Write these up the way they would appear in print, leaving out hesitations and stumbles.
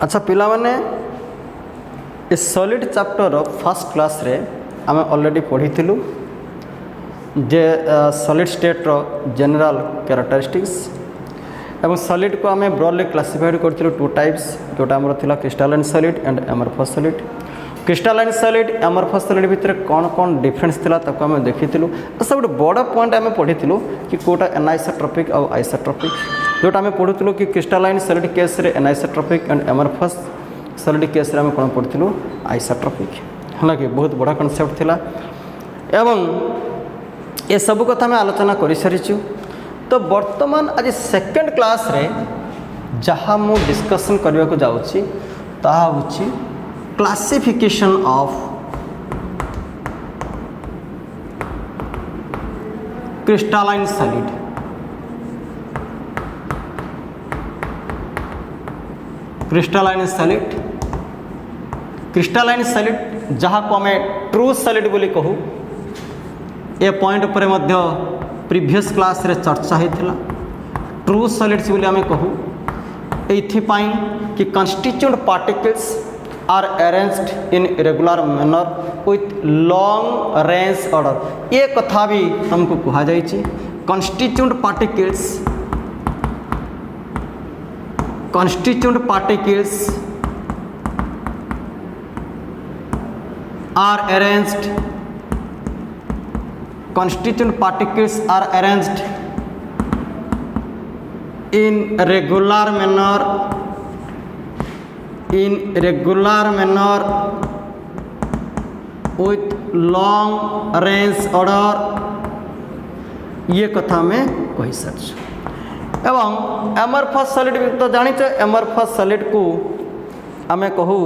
अच्छा पिला माने ए सॉलिड चैप्टर फर्स्ट क्लास रे आम ऑलरेडी पढ़ी जे सॉलिड स्टेट रो जनरल कैरेक्टरिस्टिक्स एवं सॉलिड को आम ब्रॉडली क्लासिफाइड करूँ टू टाइप्स जोटा आमर थिला crystalline solid and amorphous solid. Crystalline solid amorphous solid भितर कौन कौन डिफरेंस थिला ताको आम देखिथिलु। सब गोटे बड़ पॉइंट आम पढ़ीलु कि कोटा एनाइसोट्रॉपिक और आइसोट्रॉपिक जोटा आम पढ़ुलु कि क्रिस्टालाइन सॉलिड केस रे anisotropic and amorphous solid case रे आम कौन पढ़ुलु आइसोट्रॉपिक है कि बहुत बड़ा कॉन्सेप्ट थिला एवं ये सब कथा आम आलोचना कर सारीचु। तो वर्तमान आज सेकेंड क्लास रे जहाँ मु डिस्कशन करने को जाऊँगी ताहा होची classification of crystalline solid. Crystalline solid crystalline solid जहाँ को आम ट्रू सॉलिड बोली कहू ए पॉइंट पर मध्य प्रीवियस क्लास रे चर्चा होता। ट्रू सॉलिड्स बोली आम कहू एथिपाई कि constituent particles are arranged in irregular manner with long range order. ये कथा भी हमको कहा जाइए constituent particles are arranged constituent particles are arranged in regular manner with long range order। ये कथा में कही सारी एवं एमरफस सॉलिड तो जानिच एमरफस सॉलिड को आमे कहू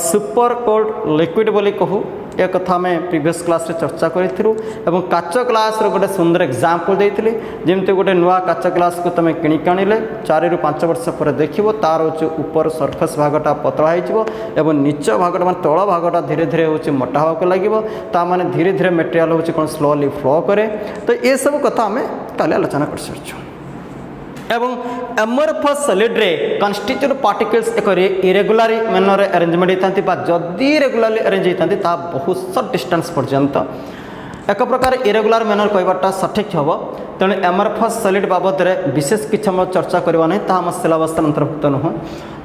सुपर कोल्ड लिक्विड बोली कहू। एक कथा में प्रीवियस क्लास रे चर्चा करूँ एवं काच ग्लास रो गोटे सुंदर एग्जांपल देती जमती गोटे नुआ काच ग्लास को तुम किणिक आनिले 4 ରୁ 5 वर्ष पर देखिबो तार होचे ऊपर सरफेस भागटा पतला होइजिवो एवं नीच भागटा माने तळ भागटा धीरे धीरे होचे मोटा होको लागिवो ता माने धीरे धीरे मटेरियल होचे कोन स्लोली फ्लो करे। तो ये सब कथा हमें काले आलोचना कर सरछु एवं एमरफस सॉलिड रे कंस्टिट्यूएंट पार्टिकल्स एक इरेगुलर मैनर अरेंजमेंट होता जदि रेगुलारली अरेंज होता ता बहुत सर्ट डिस्टेंस पर्यंत एक प्रकार इरेगुलर मैनर कहवाटा सठिक हम। तेणु एमरफस सॉलिड बाबद में विशेष किसी हम चर्चा करवा नहीं ताम सिलेबस अंतर्भुक्त नुह।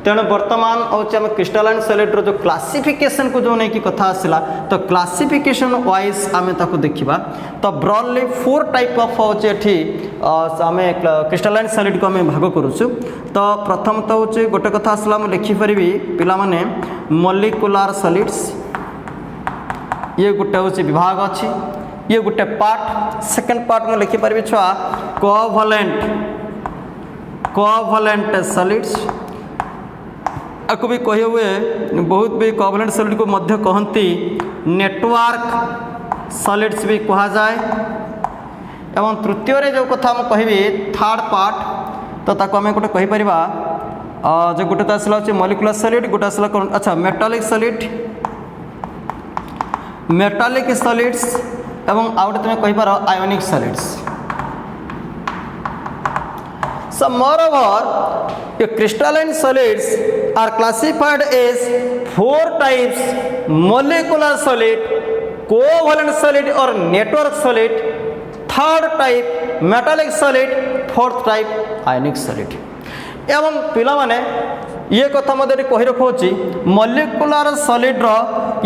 तेणु बर्तमान हूँ आम क्रिस्टालाइन सॉलिड रो जो क्लासिफिकेशन को जो नहीं कि कथा आसला तो क्लासिफिकेशन वाइज आम ताको देखिबा। तो ब्रॉडली 4 टाइप ऑफ होचे एठी आम क्रिस्टालाइन सॉलिड को आम भाग करूछु। तो प्रथम तो होचे गोटे कथा आसला मैं लिखि परिबी पिला माने मॉलिक्यूलर सॉलिड्स ये गोटे होचे विभाग अच्छी ये गोटे पार्ट। सेकेंड पार्ट में लिखिपारि छुआ कोवैलेंट सॉलिड्स आपको भी कही हुए बहुत भी कोवैलेंट सॉलिड को मध्य कहती नेटवर्क सॉलिड्स भी कहा जाए। एवं तृतीय रे जो कथा हम कहबी थर्ड पार्ट तो ताको आम गोटे कहि परिबा जो गोटे तो आसला मॉलिक्यूलर सॉलिड गोटे आसला अच्छा मेटालिक सॉलिड्स एवं आउट तुम कहीपर ionic solids. So moreover, crystalline solids are classified as 4 types: molecular solid, covalent solid or network solid, third type metallic solid, fourth type ionic solid। एवं पिला माने ये कथा मध्य कही रखुची मॉलिक्यूलर सॉलिड रो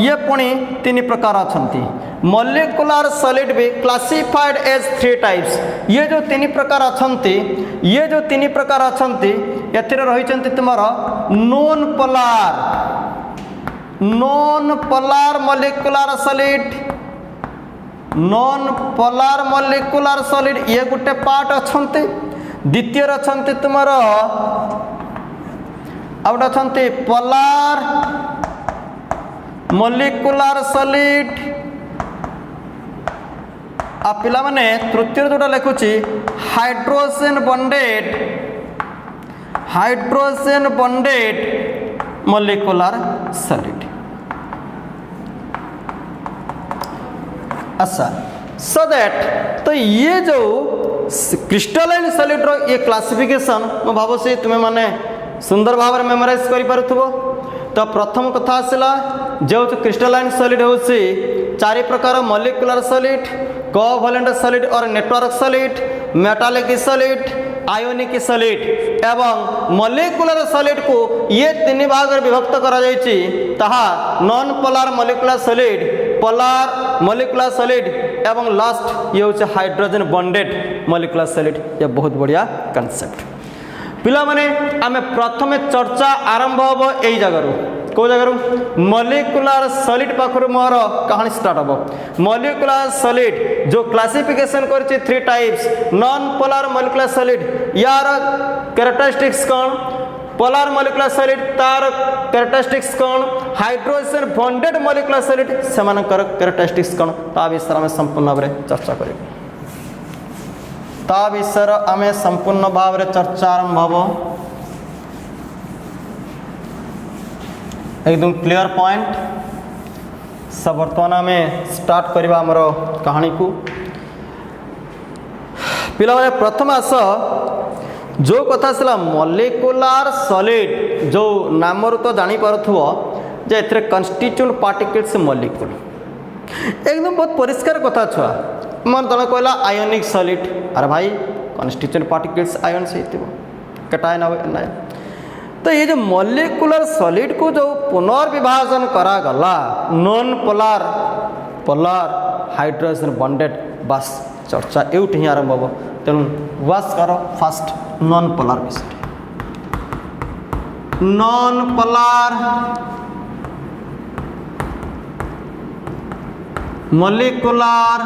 ये पुणी 3 प्रकार अछंती। मॉलिक्यूलर सॉलिड भी क्लासिफाइड एज 3 टाइप्स। ये जो 3 प्रकार अछंती एथिरे रहिचंती तुमार नॉन पोलार मॉलिक्यूलर सॉलिड ये गोटे पार्ट अछंती। द्वितीय अछंती तुमार आउट अछंती पोलार मॉलिक्यूलर सॉलिड आ पिला माने तृतीय जोटा लिखुची हाइड्रोजन बॉन्डेड मॉलिक्यूलर सॉलिड। अच्छा सो दैट तो ये जो क्रिस्टालाइन सॉलिड रो ये क्लासिफिकेशन मैं भावसी तुम्हें माने सुंदर भाव में मेमोराइज करि पारुथबो। तो प्रथम कथा आसला जो क्रिस्टलाइन सॉलिड होछि चारि प्रकार मॉलिक्यूलर सॉलिड, कोवैलेंट सॉलिड और network solid, metallic solid, ionic solid एवं मॉलिक्यूलर सॉलिड को ये तीन भाग में विभक्त करा जायछि। ताहा non polar molecular solid, polar molecular solid एवं लास्ट ये होछि हाइड्रोजन बॉन्डेड मॉलिक्यूलर सॉलिड। ये बहुत बढ़िया कांसेप्ट। पिला माने आमे प्रथमे चर्चा आरंभ होबो एई जगह को जगह मॉलिक्यूलर सॉलिड पाखर मोर कहानी स्टार्ट हो। मॉलिक्यूलर सॉलिड जो क्लासिफिकेशन करछि 3 types, non polar molecular solid यार कैरेक्टरिस्टिक्स कौन, पोलर मॉलिक्यूलर सॉलिड तार कैरेक्टरिस्टिक्स कौन, हाइड्रोजन बॉन्डेड मॉलिक्यूलर सॉलिड सेमानकर कैरेक्टरिस्टिक्स कौन, ता विषय में संपूर्ण भाव में चर्चा करिबो। ता विषय आम संपूर्ण भाव में चर्चा आरंभ हो। एकदम क्लियर पॉइंट सब बर्तमान आम स्टार्ट करवा आमर कहानी को। पिला माने प्रथम आस जो कथा सला मॉलिक्यूलर सॉलिड जो नाम तो जानी पारुथबो जे एथरे कन्स्टिट्यूएंट पार्टिकल्स मॉलिक्यूल एकदम बहुत परिष्कार कथा छुआ। मन जन कहला आयोनिक सॉलिड, अरे भाई कन्स्टिट्यूएंट पार्टिकल्स आयन से कैटायन आयन। तो ये जो मॉलिक्यूलर सॉलिड को जो पुनर्विभाजन करा गला non polar, polar, hydrogen bonded, बस चर्चा एउठ ही आरंभ हो। तेणु वास करो फास्ट नॉन पोलर विषय। नॉन पोलर मॉलिक्यूलर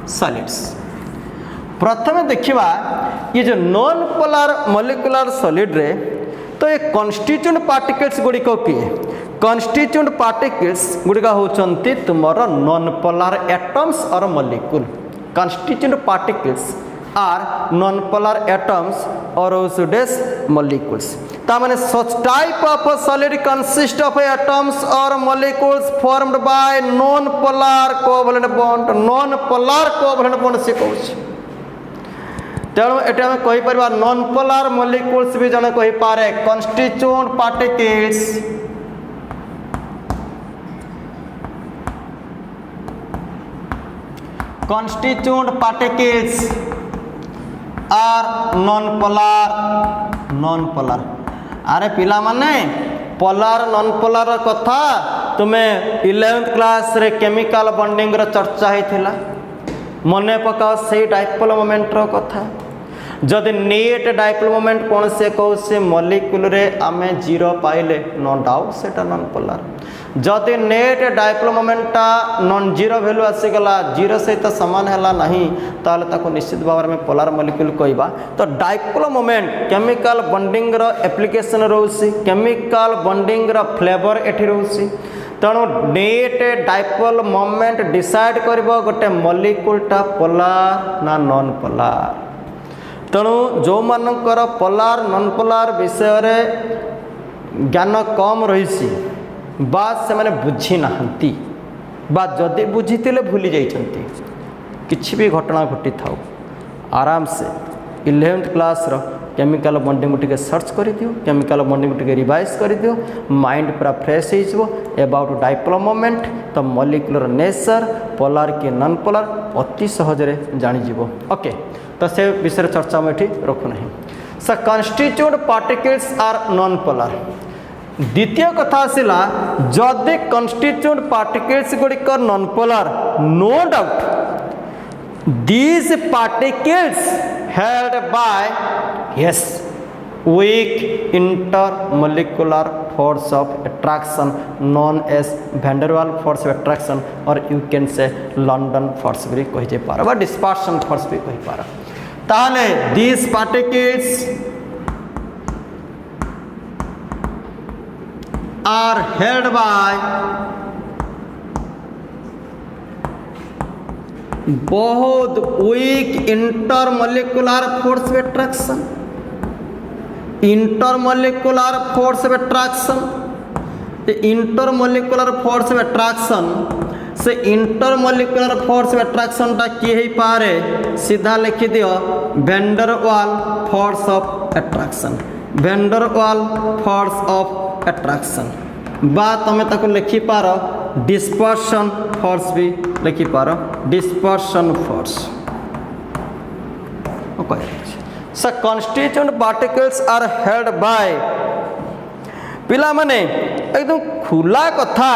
सॉलिड्स प्रथम देखिबा ये जो नॉन पोलर मॉलिक्यूलर सॉलिड रे तो ये कन्स्टिट्यूएंट पार्टिकल्स गुड़िक किए, कन्स्टिट्यूएंट पार्टिकल्स गुड़िक होचंती तुमर नॉन पोलर एटम्स और molecule. Constituent particles are non polar atoms और molecules। तामाने such type of a solid consist of atoms or molecules formed by non-polar covalent bond। non-polar covalent bond से कहूँ तेणु ये आम कहीपर नॉन पोलर मॉलिक्यूल्स भी जन कहीपे constituent particles constituent particles are non polar। अरे पिला माने पोलर नॉन पोलर कथा तुम्हें 11th क्लास रे केमिकल बॉन्डिंग रो चर्चा होइथिला मने पकाओ से डाइपोल मोमेंट रो कथा। जदि नेट डाइपोल मोमेंट कौन से कौ से मॉलिक्यूल रे आमे 0 पाइले नो डाउट सेटा नॉन पोलर। जदि नेट डाइपोल मोमेंटा नॉन जीरो वैल्यू आसीगला 0 सहित सामान है नहीं ताले ताको निश्चित भाव में पोलर मॉलिक्यूल कहबा। तो डाइपोल मोमेंट केमिकल बॉन्डिंग रो एप्लिकेशन रोसी, केमिकल बॉन्डिंग रो फ्लेवर एठी रोसी। तेणु नेट डाइपोल मोमेंट डिसाइड करिबो गोटे मॉलिक्यूलटा पोलर ना नॉन पोलर। तेणु जो मानकर पोलर नॉन पोलर विषय रे ज्ञान कम रही बात से माने बुझी नाहंती बा जदि बुझीतिले भूली जाइछंती। किछि भी घटना घटी थाउ आराम से 11th क्लास रो केमिकल बॉन्डिंग टिके सर्च कर दियो, केमिकल बॉन्डिंग टिके रिवाइज कर दियो, माइंड पूरा फ्रेश हो अबाउट डाइपोल मोमेंट तो मॉलिक्यूलर नेचर पोलर कि नॉन पोलर अति सहज रे जानि जीवो। ओके तो से विषय चर्चा में रखु नहीं। So constituent particles are non polar. द्वितीय कथा आसला जदि कन्स्टिट्यूएंट पार्टिकल्स गुड़िक non polar no doubt these particles held by yes weak intermolecular force of attraction known as van Waals force of attraction और you can say London force भी कही पार बा dispersion force भी कही पार। ताले these particles are held by बहुत weak intermolecular force of attraction। intermolecular force of attraction intermolecular force of attraction से intermolecular force of attraction टा किए ही पारे सीधा लिखि दियो van der Waals force of attraction. Van der Waals force of attraction बा तुम ताको लिखि पार डिस्पर्शन फोर्स भी लिखि पार dispersion force so constituent particles are held by पिला माने एकदम खुला कथा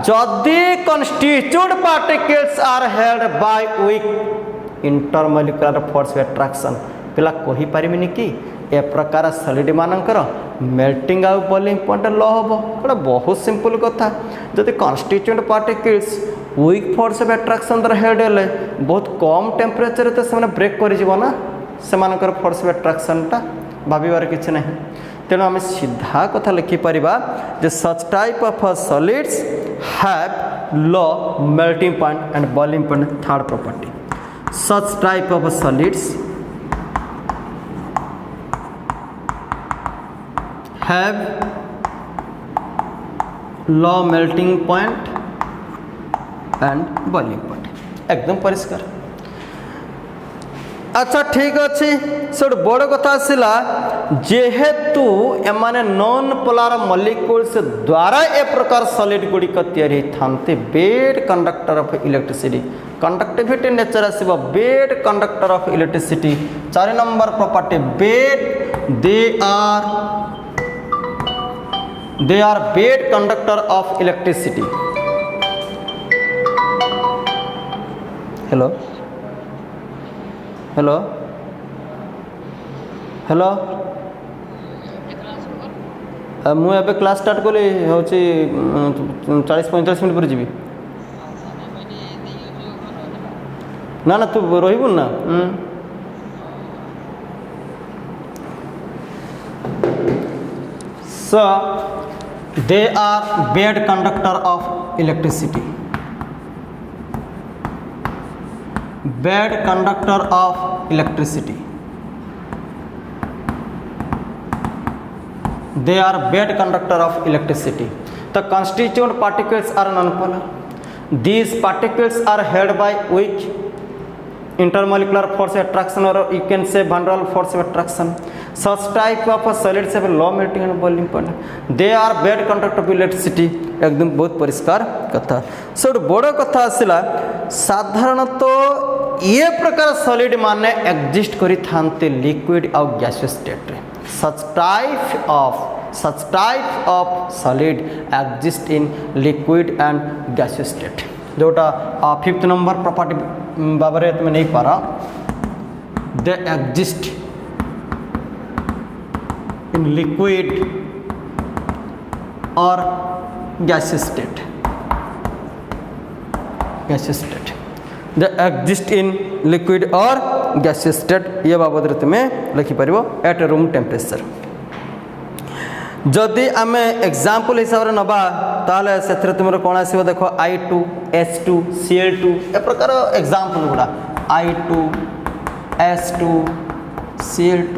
जदि constituent particles are held by weak intermolecular force of attraction पिला कहि परिमिनी कि ए प्रकार सॉलिड मानकर मेल्टिंग आउ बॉइलिंग पॉइंट लो हम गोटे बहुत सिंपल कथा जदि constituent particles weak force of attraction द्वारा हेल्ड हेले बहुत कम टेम्परेचर तो से ब्रेक कर से फोर्स ऑफ अट्रैक्शनटा भाविबार किसी ना तेणु आम सीधा कथा लिखिपर जे such type of solids have low melting point and boiling point third property such type of solids have low melting point and boiling point एकदम परिष्कार अच्छा ठीक अच्छे सब बड़ कथा आसला जेहेतु एमाने नॉन पोलार मॉलिक्यूल्स द्वारा ए प्रकार सॉलिड गुड़िक तैयारी थांते bad conductor of electricity conductivity nature आसो bad conductor of electricity 4 number property bad they are bad conductor of electricity hello hello hello मुझे क्लास स्टार्ट कली हूँ 40-45 मिनट पर जी ना ना तू रही ना so they are bad conductor of electricity bad conductor of electricity they are bed conductor of electricity the constituent particles are non-polar these particles are held by weak intermolecular force of attraction or you can say van der Waals force of attraction such type of solids have low melting and boiling point they are bed conductor of electricity एकदम बहुत परिष्कार कथा सब बड़ कथा आसला साधारणतः ये प्रकार सॉलिड माने एग्जिस्ट करी थांते लिक्विड और गैसियस स्टेट रे such type of solid exist in liquid and gaseous state जोटा 5th नंबर प्रॉपर्टी बाबरे तुम्हें नहीं पारा they exist in liquid or gaseous state they exist in liquid or gaseous state ये बाबद तुम्हें लिखिपर at room temperature जदि आम example हिसाब से नबा ताले से तुम कौन आसो देख I2 H2 Cl2 ए प्रकार एग्जांपल गुड़ा I2 H2 Cl2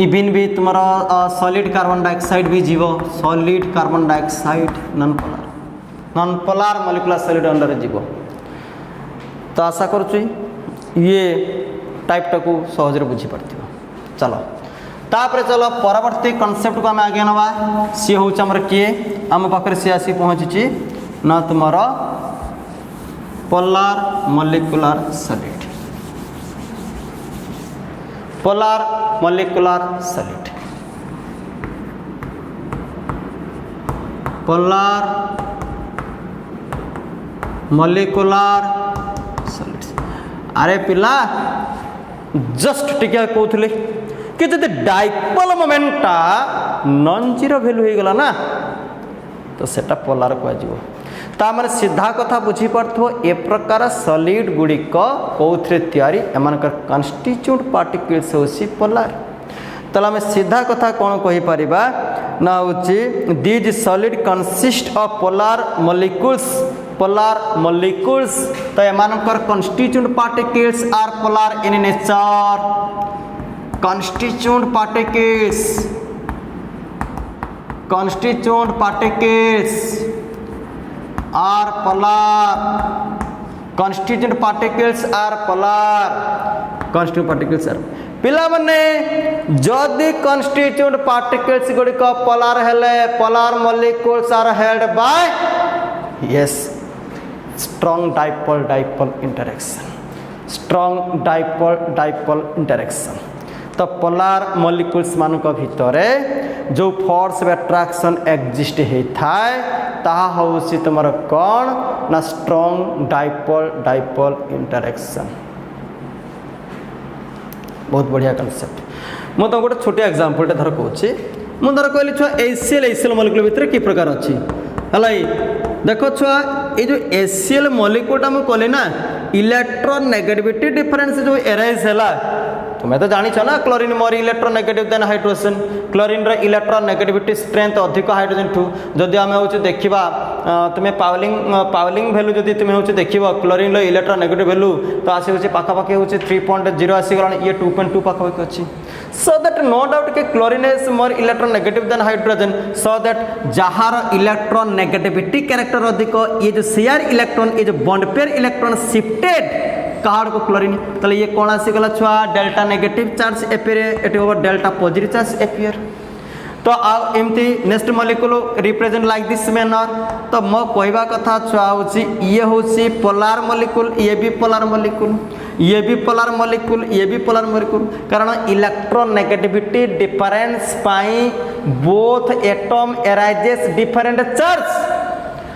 इवन भी तुम सॉलिड कार्बन डाइऑक्साइड भी जीव solid carbon dioxide non polar molecular solid under जीव तो आशा करुँ ये टाइपटा को सहज बुझीपार चलो तापर चलो परवर्ती कॉन्सेप्ट को आम आगे नवा सी हूँ आमर किए आम पाखे सी आसी पहुँची ना तुम polar molecular solid polar molecular solid polar molecular solid अरे पिला जस्ट टिके कहते कि जब डाइपोल मोमेंटा नॉन जीरो वैल्यू हो गला ना तो सेटा पोलार कह सीधा कथा बुझीपार ए प्रकार सॉलिड गुड़िक कौथे तैयारी एमानकर कॉन्स्टिट्यूएंट पार्टिकल्स होसी पोलार तो आम सीधा कथा कौन कहीपर ना हूँ these solid consist of polar molecules तो एमानकर constituent particles are polar in nature constituent particles are polar constituent particles are polar constituent particles are पिला माने जदि कन्स्टिट्यूएंट पार्टिकल्स गुड़िक पोलार हेले polar molecules are held by yes strong dipole dipole interaction strong dipole dipole interaction तो polar molecules मानक भितर जो force of attraction exist होता है ताहा होउसी तुमर कौन ना स्ट्रॉन्ग डाइपोल डाइपोल इंटरेक्शन बहुत बढ़िया कॉन्सेप्ट मुझे गोटे छोटे एग्जांपल धर कहूँ मुझे धर कहली छुआ एसीएल मॉलिक्यूल भितर कि प्रकार अच्छी है देख छुआ ये जो एसीएल मॉलिक्यूलटा मुझे कहली ना इलेक्ट्रोनेगेटिविटी डिफरेंस जो एराइज है तुम्हें तो जानी ना chlorine more electronegative than hydrogen chlorine रो इलेक्ट्रोनेगेटिविटी स्ट्रेंथ अधिक हाइड्रोजन ठू जदि आम हूँ देखा तुम्हें पावलिंग भैल्यू जदि तुम्हें हूँ देख क्लोरीन रो इलेक्ट्रोनेगेटिव भैल्यू तो आसी हूँ पाखापाखि हूँ 3.0 आसीगला ये 2.2 पाखापाखि अच्छी सो दैट नो डाउट कि chlorine is more electronegative than hydrogen so that जहार इलेक्ट्रोनेगेटिविटी कैरेक्टर अधिक ये जो शेयर इलेक्ट्रॉन ये जो बॉन्ड पेयर इलेक्ट्रॉन शिफ्टेड कहाड़ को क्लोरीन तो ये कौन आसीगला छुआ डेल्टा नेगेटिव चार्ज एपियर ये डेल्टा पॉजिटिव चार्ज एपियर तो एमती next molecule represent like this manner तो मो कहवा कथा छुआ होची ये होची पोलार मॉलिक्यूल ये भी पोलार मॉलिक्यूल ये भी पोलार मॉलिक्यूल ये भी पोलार मॉलिक्यूल कारण इलेक्ट्रोनेगेटिविटी डिफरेंस पाई both atom arises different charge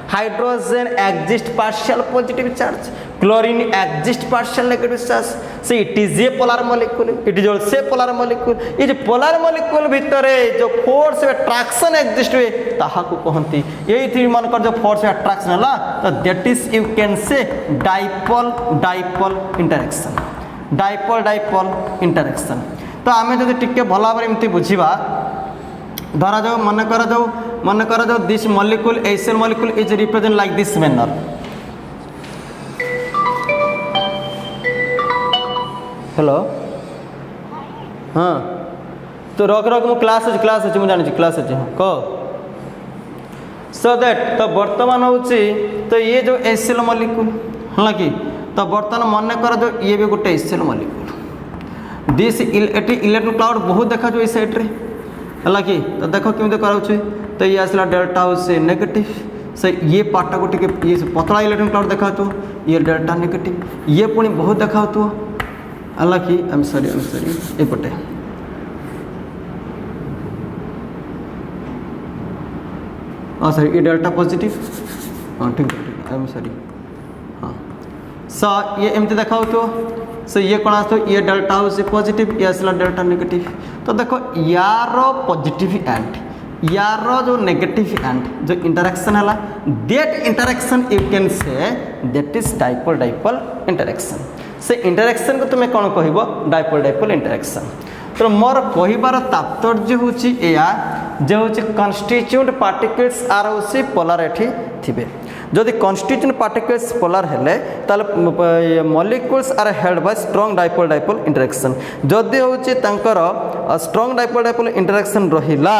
hydrogen exist partial positive charge chlorine exist partial negative charge से it is a polar molecule it is also polar molecule ये जो polar molecule भितर जो force attraction exist हुए ताहा को कहती यही थ्री मानकर जो फोर्स अट्रैक्शन है तो दैट इज यू कैन से dipole dipole interaction dipole dipole interaction तो आम जो टिके भल भाव एमती बुझा धरा जाओ मन कर जाओ दिस मॉलिक्यूल एसियल molecule is represent like this manner hello हाँ तो रख मु क्लास अच्छी मुझे जानी क्लास अच्छी हाँ कह सो दैट तो बर्तमान हूँ तो ये जो एसियल मॉलिक्यूल है कि तो बर्तमान मन कर जो ये भी गोटे एसियल मॉलिक्यूल दिस इलेक्ट्रॉन क्लाउड बहुत देखा जो इस साइड रे है कि तो देख केमी कराऊँ तो ये आसला डेल्टा से नेगेटिव से ये पार्टा को टे ये पतला इलेक्ट्रॉन क्लाउड देखा ये डेल्टा नेगेटिव ये पुणी बहुत देखा है कि आई एम सॉरी एपटे हाँ सर ये डेल्टा पॉजिटिव हाँ ठीक आई एम सॉरी हाँ सो ये एमती देखा सो ये कौन आस ये डेल्टा से पॉजिटिव ये आसला डेल्टा नेगेटिव तो देखो यार पॉजिटिव एंड यार जो नेगेटिव एंड जो इंटरेक्शन है that interaction you can say that is dipole dipole interaction से इंटरेक्शन को तुम्हें कौन कह डाइपोल डाइपोल इंटरेक्शन तो मोर कहबार तात्पर्य हूँ जो हूँ कन्स्टिट्यूएंट पार्टिकल्स आर हूँ पोलारिटी थे जदि कन्स्टिट्यूएंट पार्टिकल्स पोलार हेले ताले molecules are held by strong dipole dipole interaction जदि हूँ स्ट्रॉन्ग डाइपोल डाइपोल इंटरेक्शन रहिला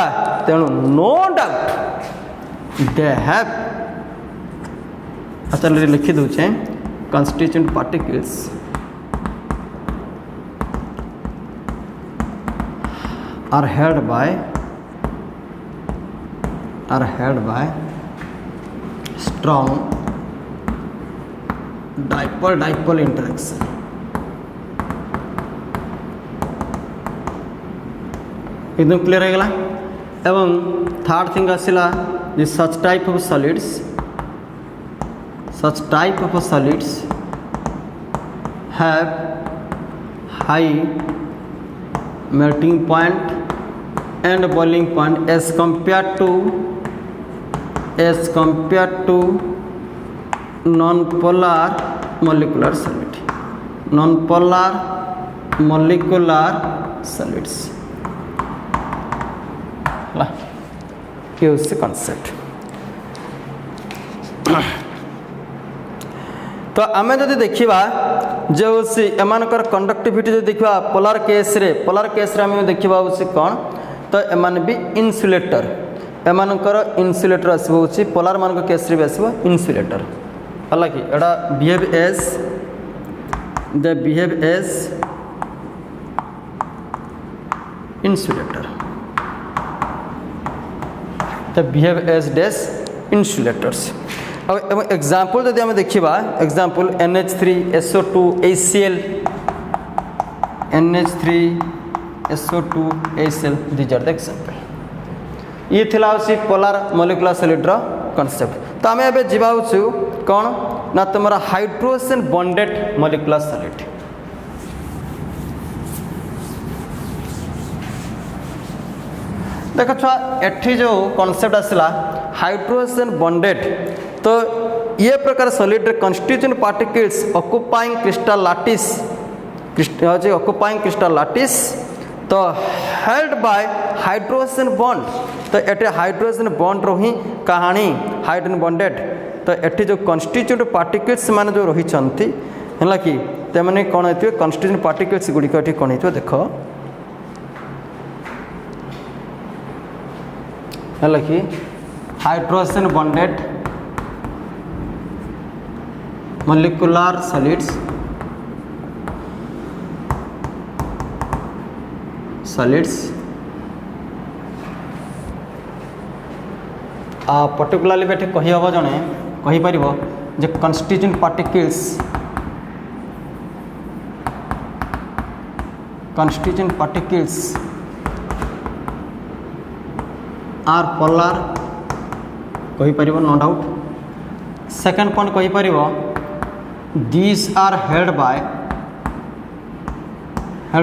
तेणु नो डाउट दे हैव अच्छा लिखि दूचे constituent particles are held by strong dipole interaction एकदम क्लियर होगा एवं थर्ड थिंग आसला such type of solids have high melting point and boiling point as compared to non-polar molecular solid non-polar molecular solids use the concept तो आम जब देखा जो एमानकर conductivity जो देखा पोलार केस आम देखा कौन तो एमान भी इन्सुलेटर एमानकर इन्सुलेटर आसो पोलार मान केस भी आसो इन्सुलेटर है कि एटा behave as insulator. They behave as dash insulators. अब एग्जाम्पल जब आम देखा example NH3SO2 HCl NH3SO2 HCl these are the example. ये थिला होसी पोलार मोलिकुलर सॉलिड रो कांसेप्ट। तो आमे एबे जिबा होछु कोन ना तमरा हाइड्रोजन बॉन्डेड मोलिकुलर सॉलिड। देखो छुआ एठी जो कांसेप्ट आसला हाइड्रोजन बॉन्डेड, तो ये प्रकार solid constituent particles occupying crystal lattice occupying crystal lattice तो हेल्ड बाय हाइड्रोजन बॉन्ड। तो एटे हाइड्रोजन बॉन्ड रो ही कहानी हाइड्रोजन बॉन्डेड। तो एटी जो कॉन्स्टिट्यूएंट पार्टिकल्स माने जो रही छंती हैला कि ते माने कोन हेतियो कॉन्स्टिट्यूएंट पार्टिकल्स गुडी कटी कोन हेतियो देखो हैला कि hydrogen bonded molecular solids particularly बेटे कही हम जड़े कहीपर जे कॉन्स्टिट्यूएंट पार्टिकल्स आर पोलार कहीपर नो डाउट। सेकेंड पॉइंट कहीपर these are held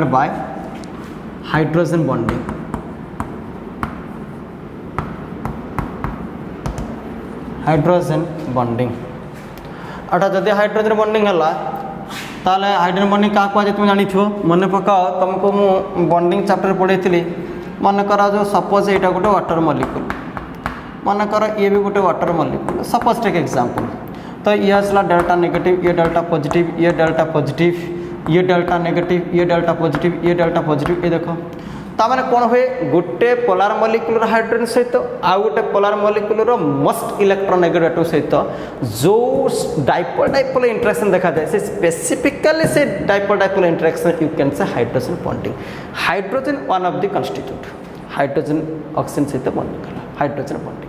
by hydrogen bonding. Hydrogen bonding अटा जदि हाइड्रोजन बॉन्डिंग है ताले हाइड्रोजन बॉन्डिंग क्या कहुए तुम जानी मन पकाओ तुमको मु बॉन्डिंग चैप्टर पढ़ाई मन कर जो सपोज यहाँ गोटे वाटर मॉलिक्यूल मन कर ये भी गोटे water molecule suppose take example. तो ये आसला डेल्टा नेगेटिव ये डेल्टा पॉजिटिव ये डेल्टा पॉजिटिव ये डेल्टा नेगेटिव ये डेल्टा पॉजिटिव ये डेल्टा पॉजिटिव ये देखो तामाने कौन हुए गोटे पोलार मॉलिक्यूल हाइड्रोजन सहित आउ गोटे पोलार मॉलिक्यूल मोस्ट इलेक्ट्रोनेगेटिव सहित जो डाइपोल इंटरेक्शन देखा जाए से स्पेसिफिकली से dipole interaction you can say hydrogen bonding. Hydrogen one of the constitute hydrogen oxygen सहित बॉन्डिंग हाइड्रोजन बॉन्डिंग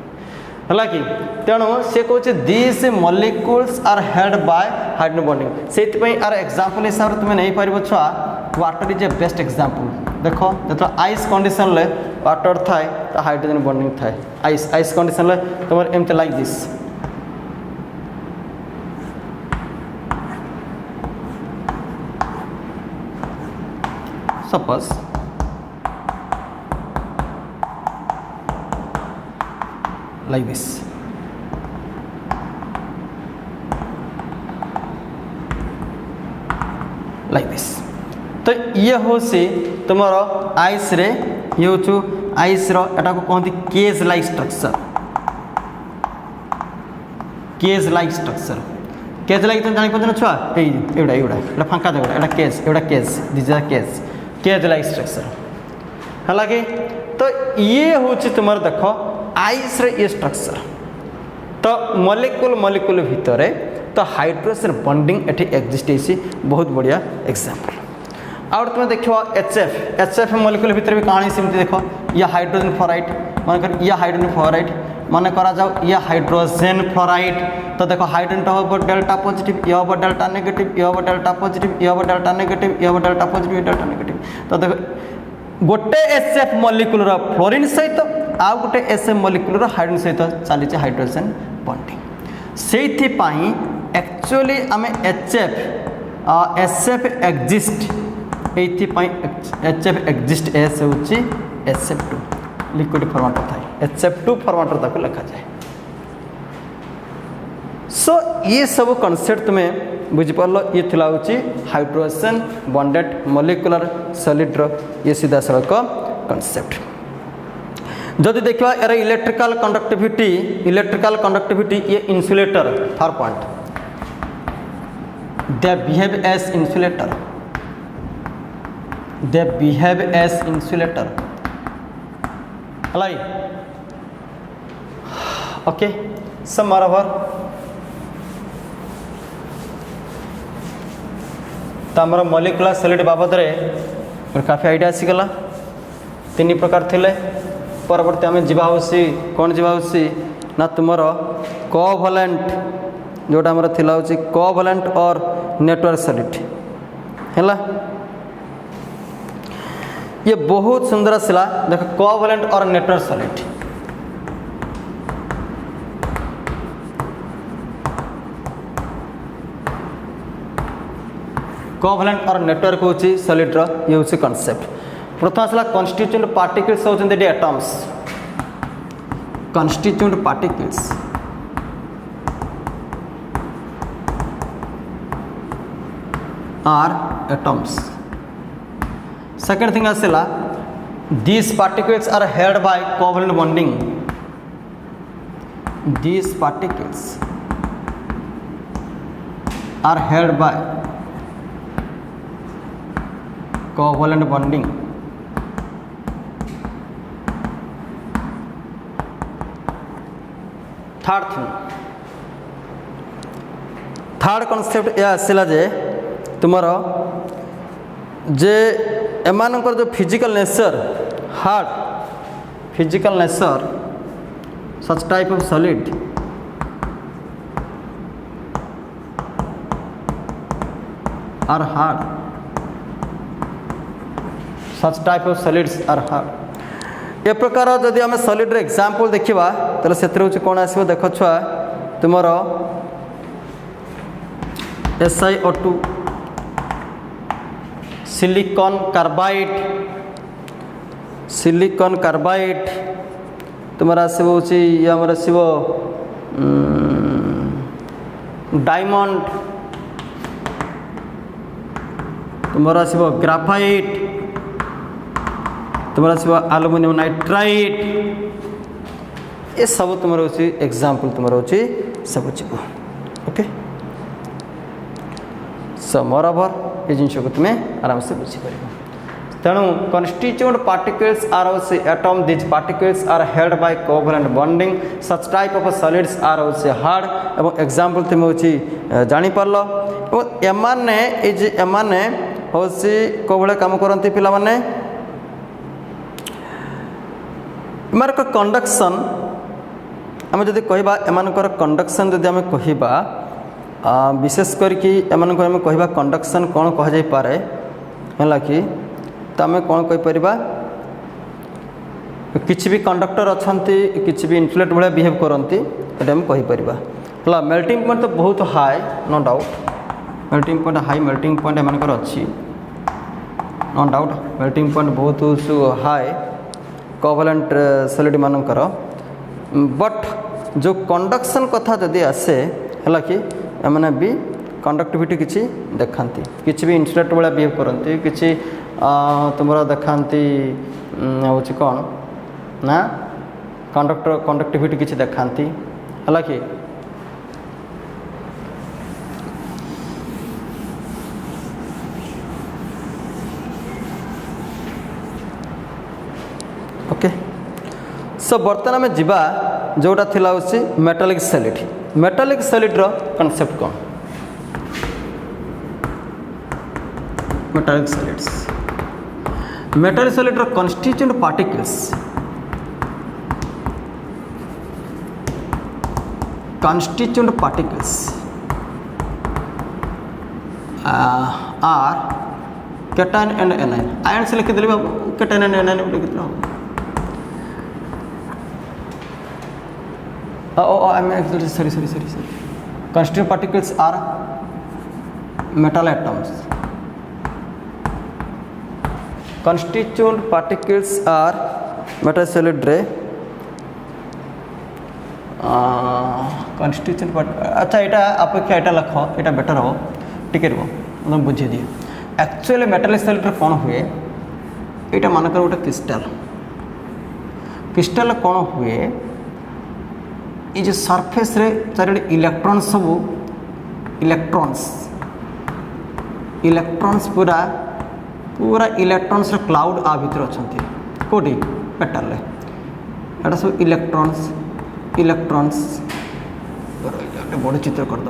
है कि तेणु सी कहे these molecules are held by hydrogen bonding से आर एग्जांपल हिसाब से तुम नहीं पार छुआ water is a best example. देखो जो आइस कंडीशन ले वाटर थाए तो हाइड्रोजन बॉन्डिंग थाए आइस कंडीशन ले तुम एमती like this suppose like this तो ये हूँ सी तुम आइस रे ये हूँ आइस रा को कहते cage like structure cage like तुम जानी पार्छ छुआ ये फांका जगह cage this cage like structure है कि तो ये हूँ तुम देख आइस रे ये स्ट्रक्चर तो मॉलिक्यूल भितर तो हाइड्रोजन बॉन्डिंग एटी एग्जिस्ट है बहुत बढ़िया एग्जांपल। आउ तुम देख एचएफ मॉलिक्यूल भितर भी कहानी सेमती देख या हाइड्रोजन फ्लोराइड मन कर या हाइड्रोजन फ्लोराइड मन करा जाओ या हाइड्रोजन फ्लोराइड तो देखो हाइड्रोजन हम डेल्टा पॉजिटिव ये हम डेल्टा नेगेटिव ये हम डेल्टा पॉजिटिव ये हम डेल्टा नेगेटिव ये हम डेल्टा पॉजिटिव ये डेल्टा नेगेटिव तो देखो गोटे एचएफ मॉलिक्यूल फ्लोरीन सहित आउ गोटे एचएफ मॉलिक्यूल हाइड्रोजन सहित चली हाइड्रोजन बॉन्डिंग से एक्चुअली आम HF exist HF exist S हूँ SF2 लिक्विड फॉर्मेट थाए HF2 फॉर्मेट ताको लिखा जाए। सो ये सब कॉन्सेप्ट तुम्हें बुझिपार ये थिला होची हाइड्रोजन बॉन्डेड मोलिकुलर सॉलिड रो ये सीधा सड़क कॉन्सेप्ट। जदि देखा यार इलेक्ट्रिकल कंडक्टिविटी ये insulator third point they behave as insulator हलाई ओके सब बराबर। तो आमर मॉलिक्यूलर सॉलिड बाबद रे काफी आइडिया आसीगला तीन प्रकार थिले परवर्ती आम जाऊँगी कौन जाऊँगी ना तुमर कोवैलेंट जोटा आमर थिला होची कोवैलेंट और नेटवर्क सॉलिड हैला। ये बहुत सुंदर आसला देख कोवैलेंट और नेटवर्क सॉलिड। कोवैलेंट और नेटवर्क होची सॉलिड रो ये होची कांसेप्ट। प्रथम आसला कॉन्स्टिट्यूएंट पार्टिकल्स होचंदी the atoms. Constituent particles are atoms. Second thing asila these particles are held by covalent bonding. These particles are held by covalent bonding. Third thing, third concept या आसला जे तुमर जे एमानकर जो physical nature hard physical nature such type of solid are hard such type of solids are hard. ए प्रकार जदि आम सॉलिड एग्जांपल देखा तो से कौन आसो देख छुआ तुमर SiO2 सिलिकॉन कार्बाइड तुम्हारा आसो आमर आसो डायमंड तुम्हारा आसो ग्राफाइट तुम्हारा आसो एल्युमिनियम नाइट्राइट ये सब तुम एग्जांपल तुम सब जीव ओके। सो मोर ओवर ये जिन को तुम्हें आराम से बुझीपर तेणु constituent particles are also atom these particles are held by covalent bonding such type of solids are also hard एवं एग्जांपल तुम जानी पारल और एमाने एमाने होसी को भले काम करती पिला माने एमार कंडक्शन आम जदि कहबा एमानकर कंडक्शन जदि आम कहबा विशेष करके एमानकर आम कहबा कंडक्शन कौन कह जाई पारे है कि तो आम कौन कहि परिबा किछि भी कंडक्टर अछंती किछि भी इन्सुलेटर भाया बिहेव करती एटा आम कहि परिबा हला। मेल्टिंग पॉइंट तो बहुत high no doubt melting point high melting point एमानकर अच्छी नो डाउट मेल्टिंग पॉइंट बहुत हाई कोवैलेंट सॉलिड मानकर बट जो कंडक्शन कथा जदि आसे है कि एमाने भी कंडक्टिविटी किसी देखाती किसी भी इन्सुलेटर भाया बिहेव करती किसी तुम देखाती हूँ कौन ना कंडक्टिविटी किसी देखाती है कि ओके। सो बर्तमान आम जीवा जोटा थिला होची मेटालिक सॉलिड। मेटालिक सॉलिड रो कांसेप्ट कौन मेटालिक सॉलिड्स मेटालिक सॉलिड रो constituent particles are cation and anion ion से लिखिदेली बाबू कैटायन एंड एनायन लिखिदेला sorry constituent particles are metal atoms constituent particles are metal solid रे constituent अच्छा एटा अपेक्षा एटा लख एटा बेटर हो टिके रो मतलब बुझे दिए एक्चुअली मेटालिक सॉलिड रे कोन हुए एटा मानकर गोटे क्रिस्टल कोन हुए ये जो सरफेस रे चारिडे इलेक्ट्रॉन सब इलेक्ट्रॉन्स पूरा पूरा इलेक्ट्रॉन्स क्लाउड आ भीतर अच्छा कौटी मेटाल रे एटा सब इलेक्ट्रॉन्स बड़ चित्र करदे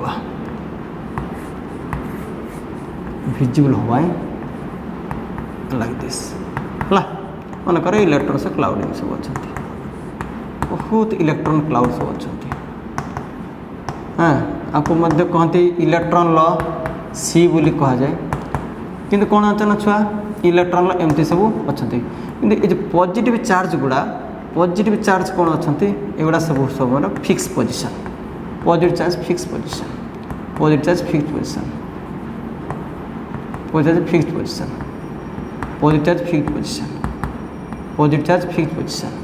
विजिबल हवाई लाइक दिस है मनकर इलेक्ट्रॉन्स क्लाउड सब अच्छा बहुत इलेक्ट्रॉन क्लाउड सब अच्छा हाँ आपको मध्य कहते इलेक्ट्रॉन लॉ सी बोली कह जाए किंतु कौन अच्छा छुआ इलेक्ट्रॉन लॉ एमती सब अच्छा किंतु ये पॉजिटिव चार्ज गुड़ा पॉजिटिव चार्ज कौन अच्छा एगुड़ा सब सब fix position positive charge fix position positive charge fix position positive charge fix position positive charge fix position positive charge fix position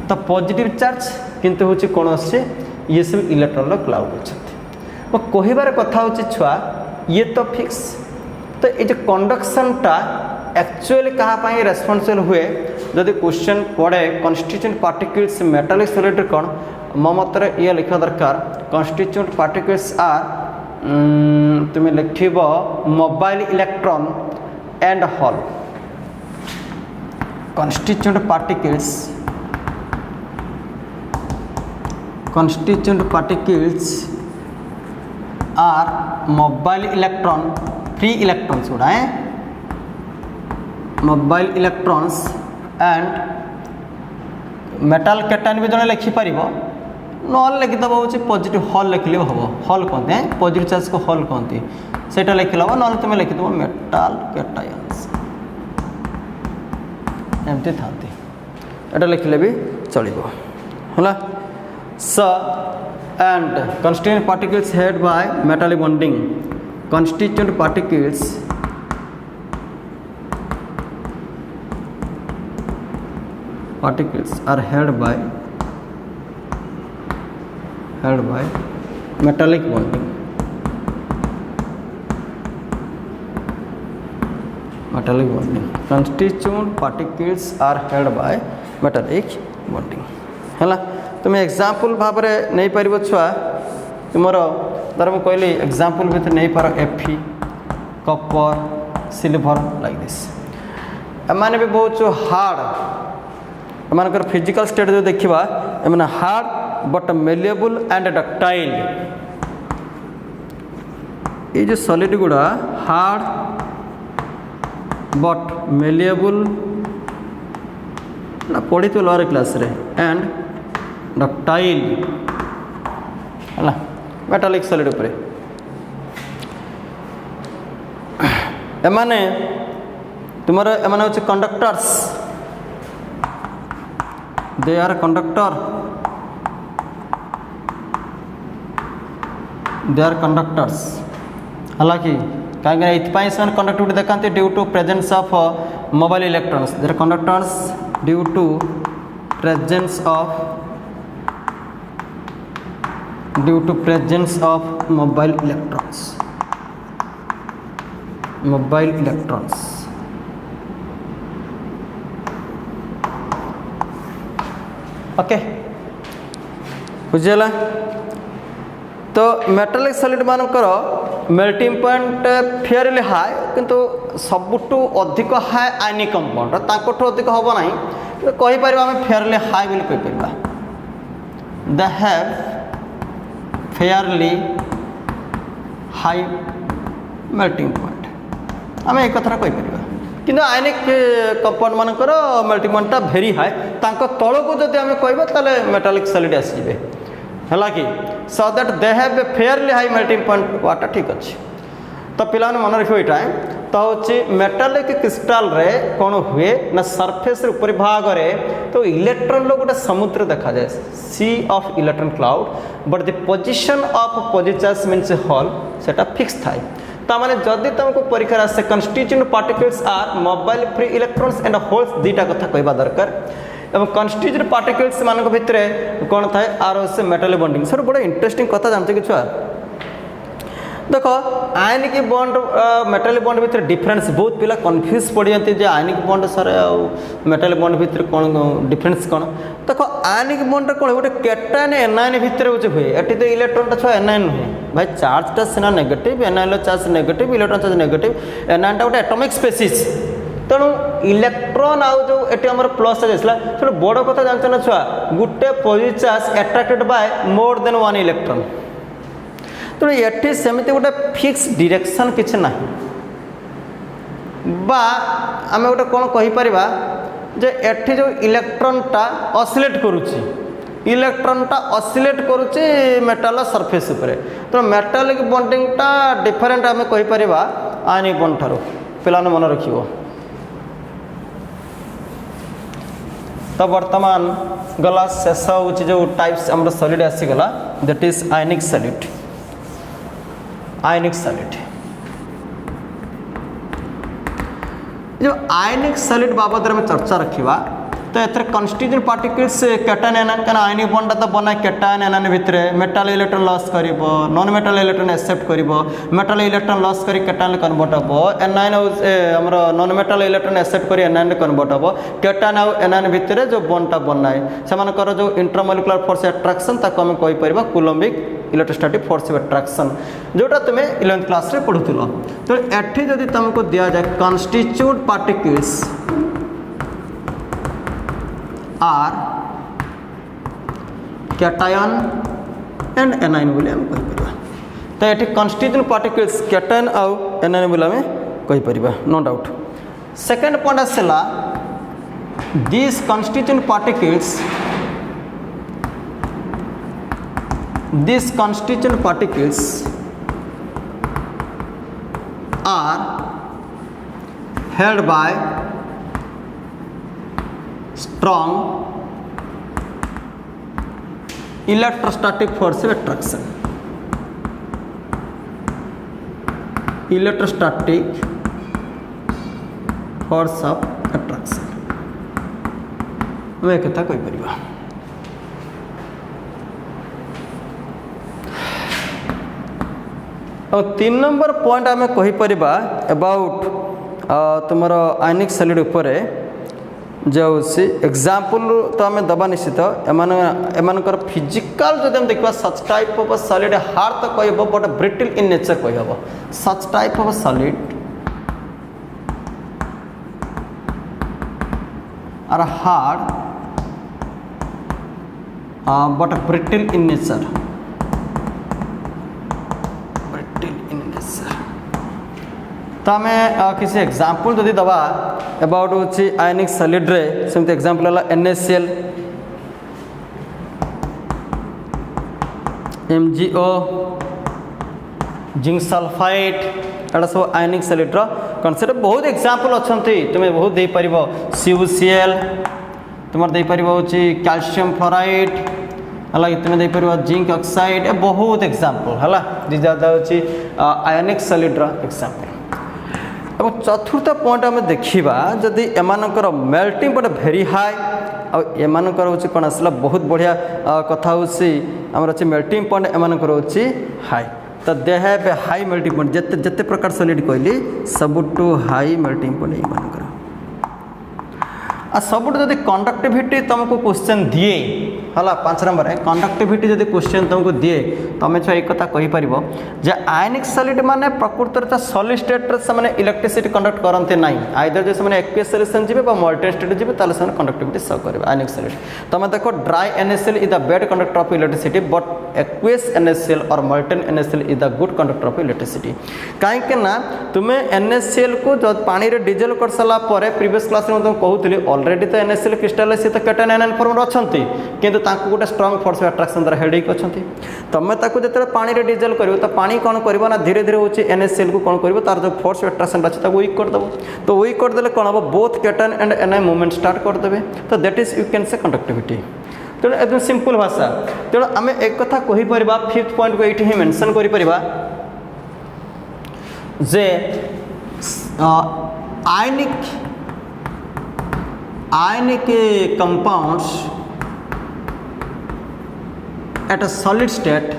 तो पॉजिटिव चार्ज किंतु हूँ कौन आसे ये सब इलेक्ट्रॉन क्लाउड अच्छा मो कहबार कथा हूँ छुआ ये तो फिक्स तो ये जो कंडक्शनटा एक्चुअली कहाँ रेस्पॉन्सिबल हुए जदि क्वेश्चन पड़े कन्स्टिट्यूएंट पार्टिकल्स मेटालिक सॉलिड कौन मो मत ये लिखा दरकार कन्स्टिट्यूएंट पार्टिकल्स आर तुम्हें लिख mobile electron and hall constituent particles are mobile electron free electrons गुड़ा है mobile electrons and metal cation भी जने लिखि परिबो नॉल लिखि दबो होची पॉजिटिव हॉल लिखले हबो हॉल कहते हैं पॉजिटिव चार्ज को हॉल कहते सेटा लिखले हबो नॉल तुम लिखि दबो मेटल कैटायंस एमती थांती एटा लिखले भी चलिबो होला स and constituent particles held by metallic bonding constituent particles are held by metallic bonding constituent particles are held by metallic bonding है तुम एग्जाम्पल भाव में नहीं पार छुआ तुम धर मुझे कहली एग्जाम्पल भी नहीं पार एफी Kapoor silver like this M भी बहुत हार्ड एम फिजिकल स्टेट जो देखा am hard but malleable and ductile ये जो सॉलिड गुड़ा हार्ड बट मेलिएबल ना पढ़ी तो लोअर क्लास रे एंड डक्टाइल है मेटालिक सॉलिड उपरे एमाने तुम एमाने होचे कंडक्टर्स दे आर कंडक्टर हालांकि कहीं ये कंडक्टिविटी देखते due to presence of mobile electrons they're conductors due to presence of mobile electrons okay बुझेला तो मेटालिक सॉलिड मानकर मेल्टिंग पॉइंट फेयरली हाई किंतु सबुठु अधिक हाई आयनिक कंपाउंड ताकठु अधिक हम ना कही पार आम फेयरली हाई बोली कही पार they have fairly high melting point आम एक कथा कही पार किंतु आयनिक कंपाउंड मानकर मेल्टिंग पॉइंटा भेरी हाई तांको तल को जब आम कह मेटालिक सॉलिड आसीबे है कि so that they have a Fairlie high melting point वाटा ठीक अच्छे तो पिला मन रखिए यहाँ तो हूँ मेटालिक क्रिस्टाल रे कौन हुए ना सरफेस ऊपर भाग में तो इलेक्ट्रॉन गोटे समुद्र देखा जाए sea of electron cloud but the position of positive charge means hole सेटा फिक्स थाए तामाने जदि तुमको परीक्षा आसे constituent particles are mobile free electrons and holes दुईटा कथा कहवा दरकार एवं कंस्टिट्यूएंट पार्टिकल्स मान भितर कौन थाए आर से मेटालिक बॉन्डिंग सब बड़ा इंटरेस्टिंग कथा जानते कि छुआ देख आयनिक बॉन्ड मेटालिक बॉन्ड भितर डिफरेंस बहुत पिला कन्फ्यूज पड़ जाती है ionic bond sir metallic bond भितर कौन डिफरेंस कौन देख आयनिक बॉन्ड कौन गोटे कैटायन एनायन भितर हुए एटी तो इलेक्ट्रॉन छुआ एनायन नुहे भाई चार्जटा सीना negative anion charge negative electron charge negative एनायनटा गोटे एटॉमिक स्पेसीज तेणु इलेक्ट्रॉन आउ जो ये आम प्लस चार्ज आसला से बड़ कथा जानते ना छुआ गोटे positive charge attracted by more than one electron तेणु ये सेमती गोटे फिक्स डायरेक्शन किसी ना बा आम गोटे कौन कहीपर जे एठी जो इलेक्ट्रॉनटा ऑसिलेट करुच्ची इलेक्ट्रॉनटा ऑसिलेट करुच्ची मेटाल सरफेस उपरे तो मेटालिक बॉन्डिंगटा डिफरेंट आम कहीपर आयनिक बॉन्ड ठारू पिलाने मन रखियो। तो वर्तमान गला शेष हूँ जो टाइप्स आम सॉलिड आसीगला that is ionic solid. Ionic solid जो आयनिक सॉलिड बाबद में चर्चा रखा तो एथरे कन्स्टिट्यूएंट पार्टिकल्स कैटायन एनायन क्या आयनिक बॉन्ड तो बना कैटायन एनायन भितर मेटाल इलेक्ट्रॉन लॉस करिवो नॉन मेटाल इलेक्ट्रॉन एक्सेप्ट करिवो मेटाल इलेक्ट्रॉन लॉस करी कैटायन कन्वर्ट हबो एनायन हमर नॉन मेटाल इलेक्ट्रॉन एक्सेप्ट करी एनायन कन्वर्ट हबो कैटायन आ एनायन भितर जो बॉन्डटा बनाए सेमानकर जो इंटरमोलिकुलर फोर्स अट्रैक्शन ताको हम कहि परिबा coulombic electrostatic force of attraction जोटा तुम्हें 11th क्लास रे पढ़ुथिलो। तो एठी जदि तुमको दिया जाए constituent particles are cation and anion बोले हम कहि परिबा। तो एठी कॉन्स्टिट्यूएंट पार्टिकल्स कैटायन आउ एनायन बोले हम कहि परिबा नो डाउट। सेकंड पॉइंट आसला this constituent particles these constituent particles are held by strong electrostatic force of attraction। electrostatic force of attraction मैं कथा कोई परिबा। और 3 नंबर पॉइंट आम कहीपर अबाउट तुम आयनिक सॉलिड उपरे जो एग्जाम्पल तो आम दबा निश्चित एमानकर फिजिकल जो हम देखा such type of solid hard तो कह बट ब्रिटिल इन नेचर कह such type of solid are hard but brittle in nature. तो आम किसी एग्जाम्पल जदि दबा अबाउट हूँ आयनिक सॉलिड रे सेमती एग्जाम्पल है NaCl MgO जिंक सल्फाइड एटा सब आयनिक सॉलिड कनसेप्ट बहुत एग्जाम्पल अच्छा तुम्हें बहुत दे पार CuCl तुम दे पार कैल्शियम फ्लोराइड है तुम्हें दे पार जिंक ऑक्साइड बहुत एग्जाम्पल है ज्यादा हूँ आयनिक सॉलिड एग्जाम्पल। और चतुर्थ पॉइंट आम देखा जदि एमानकर melting point very high Amkar हूँ कौन आसला बहुत बढ़िया कथा आमर अच्छे मेल्टिंग पॉइंट एमानकर हूँ हाई। तो they have a high melting point जिते जिते प्रकार सॉलिड कहली सबुठू हाई मेल्टिंग पॉइंट एमानकर आ सबुठ जदि कंडक्टिविटी तुमको क्वेश्चन दिए है 5 नंबर है कंडक्टिविटी जदि क्वेश्चन तुमको दिए तुम छुआ एक कथा कहीपर जे आयनिक सॉलिड माने प्रकृत सॉलिड स्टेट से इलेक्ट्रिसिटी कंडक्ट करते ना आइदर जो एक्वेस सॉल्यूशन जी मल्टी स्टेट जी कंडक्टिविटी शो करेंगे आयनिक सॉलिड। तुम देखो dry NaCl is the bad conductor of electricity but aqueous NaCl और मल्टेन NaCl is the good conductor of electricity कहीं तुम्हें NaCl को जो पानी रे डिजेल कर सारा प्रीवियस क्लास में तुम कहूली ऑलरेडी तो NaCl क्रिस्टल सी तो कैटायन एनायन फॉर्म अच्छा किंतु तांको गोटे स्ट्रॉन्ग फोर्स अट्रैक्शन द्वारा हेड अच्छा तुम ताको जो पानी रे डिजेल कर तो पानी कौन कर ना धीरे धीरे हूँ NaCl को कौन कर तार जो फोर्स अट्रैक्शन अच्छे वीक करदेव तो वीक करदे कौन हम both cation and anion movement start करदे तो दैट इज यू कैन से कंडक्टिविटी। तेणु एकदम सिंपल भाषा तेणु आम एक कथा कहीपर 5th पॉइंट को ये मेंशन कर जे ionic compounds at a solid state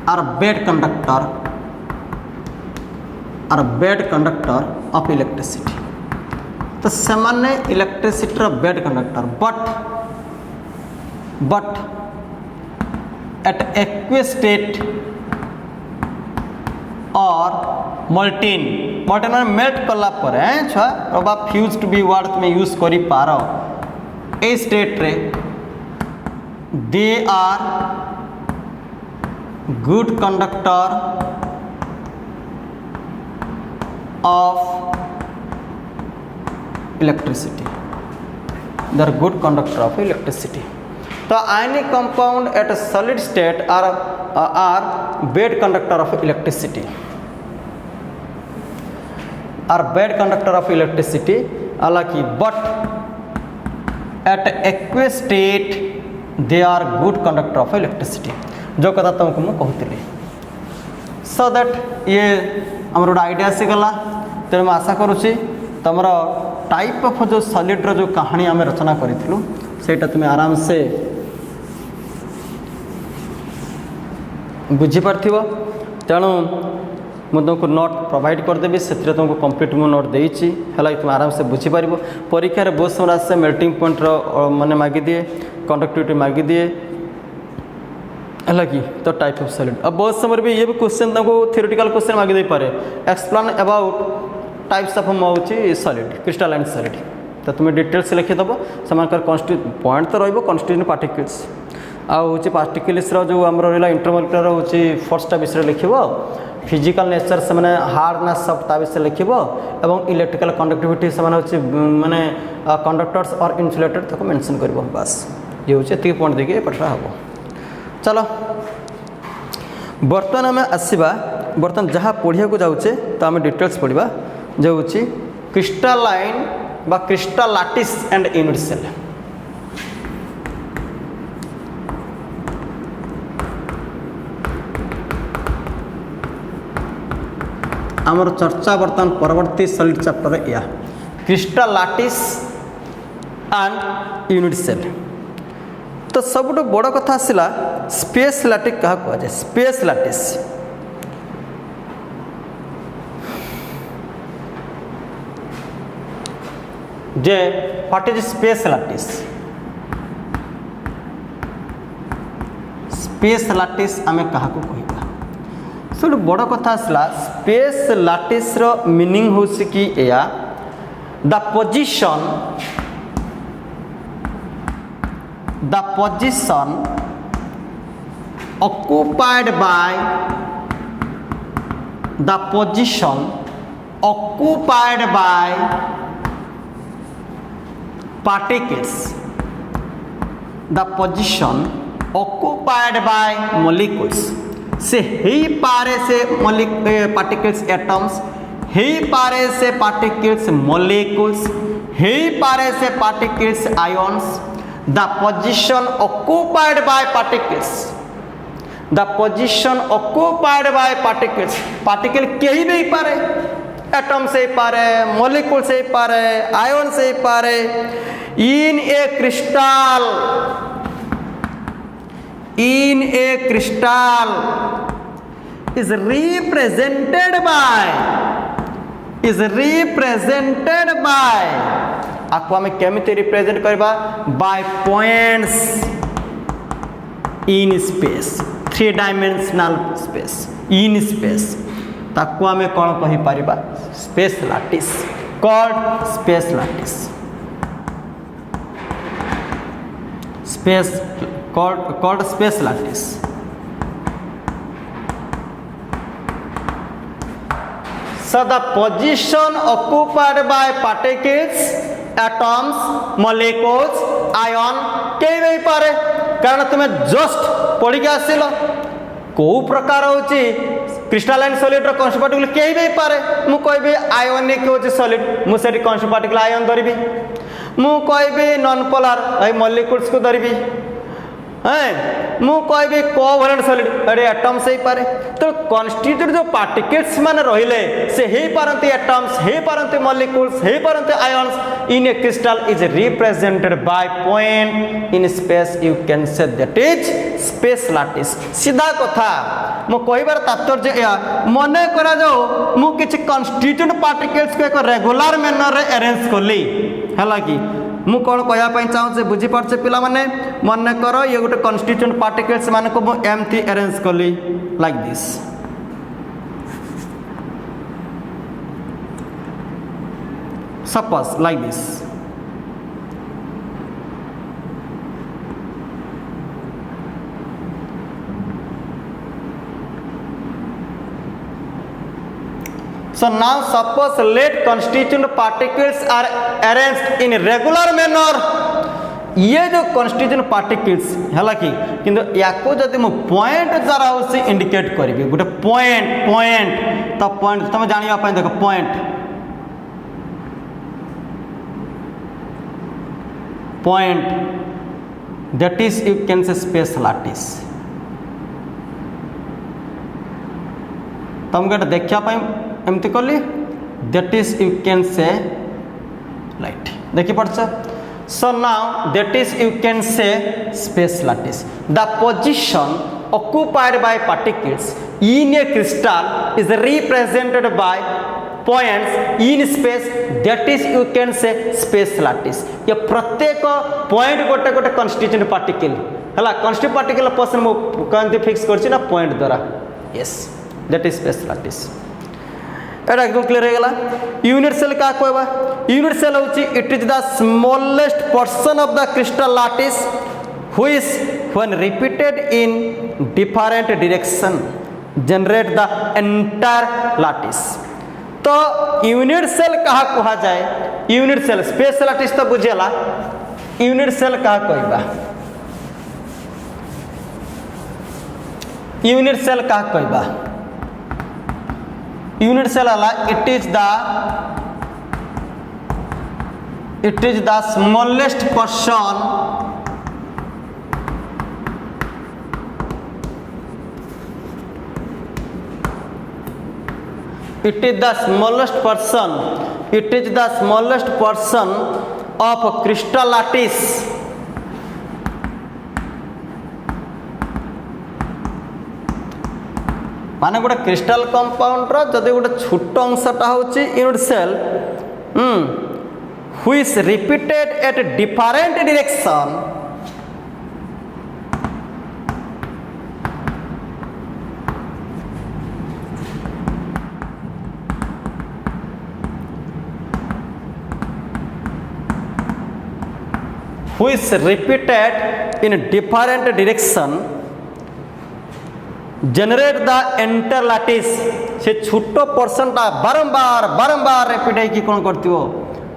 are bad conductor of electricity। तो सामान्य electricity bad conductor but at aqueous state और मल्टीन मेल्ट कला छुआ फ्यूज टू बी वर्ड तुम यूज कर पार ए स्टेट रे they are good conductor of electricity. They are good conductor of electricity. The ionic compound at a solid state are bad conductor of electricity. Are bad conductor of electricity. हालांकि but at aqueous state they are good conductor of electricity. जो कथा तुमको मु कहूली so that ये आमर गोटे idea आसीगला तेणु आशा करुँची तुम टाइप ऑफ जो सॉलिड जो कहानी आम रचना करूँ सेटा तुम्हें आराम से बुझीपार तेणु मुझे तुमको नोट प्रोवाइड करदेवी से तुमको कंप्लीट मु नोट देती है तुम आराम से बुझीपार परीक्षार बहुत समय आसे मेल्टिंग पॉइंट माने मागी दिए कंडक्टिविटी मागी दिए है कि तो टाइप ऑफ सॉलिड अब बहुत समय भी ये भी क्वेश्चन तुमको थ्योरेटिकल क्वेश्चन मागी दे पारे एक्सप्लेन अबाउट टाइप्स ऑफ हूँ सॉलिड क्रिस्टलाइन सॉलिड तो तुम्हें डिटेल्स लिखिदेव से पॉइंट तो रही कन्स्टिट्यूएंट पार्टिकल्स आउ पार्टिकल्स जो आम रहा इंटरमोलिकुलर हूँ फोर्सटा विषय लिख फिजिकल नेचर से मैंने हार्डनेस ऑफ ता विषय लिख और इलेक्ट्रिकल कंडक्टिविटी से माने कंडक्टर्स और इन्सुलेटर तक मेंशन कर बस ये हूँ ये पॉइंट देखिए पठा हम चलो बर्तमान आम आसवा बर्तमान जहाँ पढ़िया को जाऊे तो आम डिटेल्स पढ़ा जो हूँ क्रिस्टलाइन बा क्रिस्टलाटिस एंड यूनिट सेल आमर चर्चा बर्तमान परवर्ती सॉलिड चैप्टर या क्रिस्टलाटिस एंड यूनिट सेल तो सबुठ बड़ कथा आसला स्पेस लैटिस क्या कहुए स्पेस लैटिस जे what is space lattice space lattice आमे क्या कहवा सब बड़ कथा आसला स्पेस लैटिस रो मीनिंग हो कि या the position occupied by the position occupied by particles the position occupied by molecules से ही पारे से पार्टिकल्स एटम्स ही पारे से पार्टिकल्स मॉलिक्यूल्स ही पारे से particles ions the position occupied by particles the position occupied by particles particle कहीं भी पारे एटम से पारे मॉलिक्यूल से पारे आयन से पारे in a crystal is represented by आपको हमें केमिति रिप्रेजेंट करबा by points in space 3 dimensional space in space ताको हमें कौन कहि परिबा space lattice called space lattice space called space lattice so the position occupied by particles atoms molecules ion कई भी पारे कारण तुम्हें जस्ट पढ़ के आसिल को प्रकार होची क्रिस्टलाइन सॉलिड रो कौन पार्टिकल कई भी पारे मु कहबी आयोनिक होची सॉलिड मु सेठी कौन पार्टिकल आयन धरबी मु कहबी नॉन पोलर भाई मॉलिक्यूल्स को धरबी मु कहबी कोवैलेंट सॉलिड अरे एटम्स ही पारे तो कॉन्स्टिट्यूट जो पार्टिकल्स माने रहिले से ही पारंती एटम्स ही पारंती मॉलिक्यूल्स ही पारंती ions in a crystal is represented by point in space you can say that is space lattice सीधा कथा मु कहबार तात्पर्य या मने करा जाओ मु किछि कॉन्स्टिट्यूट पार्टिकल्स को एक रेगुलर मैनर रे अरेंज करली हला कि मु कौन कहवाई चाहूँ बुझीपारे पिला माने मन कर ये गोटे कन्स्टिट्यूएंट पार्टिकल्स मान को एमती अरेंज कली like this suppose like this So now suppose let constituent particles are arranged in regular manner. ये जो constituent particles है कि किंतु याको जदि मु पॉइंट द्वारा उसे इंडिकेट करी गोटे पॉइंट तो पॉइंट तुम जानिया पाए देखो point that is you can say space lattice. तुम गोटे देखा एमती कली that is you can say light देखी पड़छ. So now that is you can say space lattice. The position occupied by particles in a crystal is represented by points in space, that is you can say space lattice. ये प्रत्येक point गोटे गोटे constituent particle है constituent particle person मु कहते fix करछि ना point द्वारा. yes that is space lattice. एटा एकदम क्लियर हो गला. यूनिट सेल का कहबा यूनिट सेल होछि it is the smallest portion of the crystal lattice which when repeated in different direction generate the entire lattice. तो यूनिट सेल कहा कहा जाए यूनिट सेल स्पेस लैटिस तो बुझेला यूनिट सेल कहा कहबा यूनिट सेल कहा कहबा यूनिट सेल अला it is the smallest portion it is the smallest portion of crystal lattice माने गोटे क्रिस्टल कंपाउंड जदि गोटे छोट अंशटा होची unit cell which repeated at different direction which repeated in different direction generate the entire lattice. से छोट पर्सनटा बारंबार रिपीट है कि कौन करती हो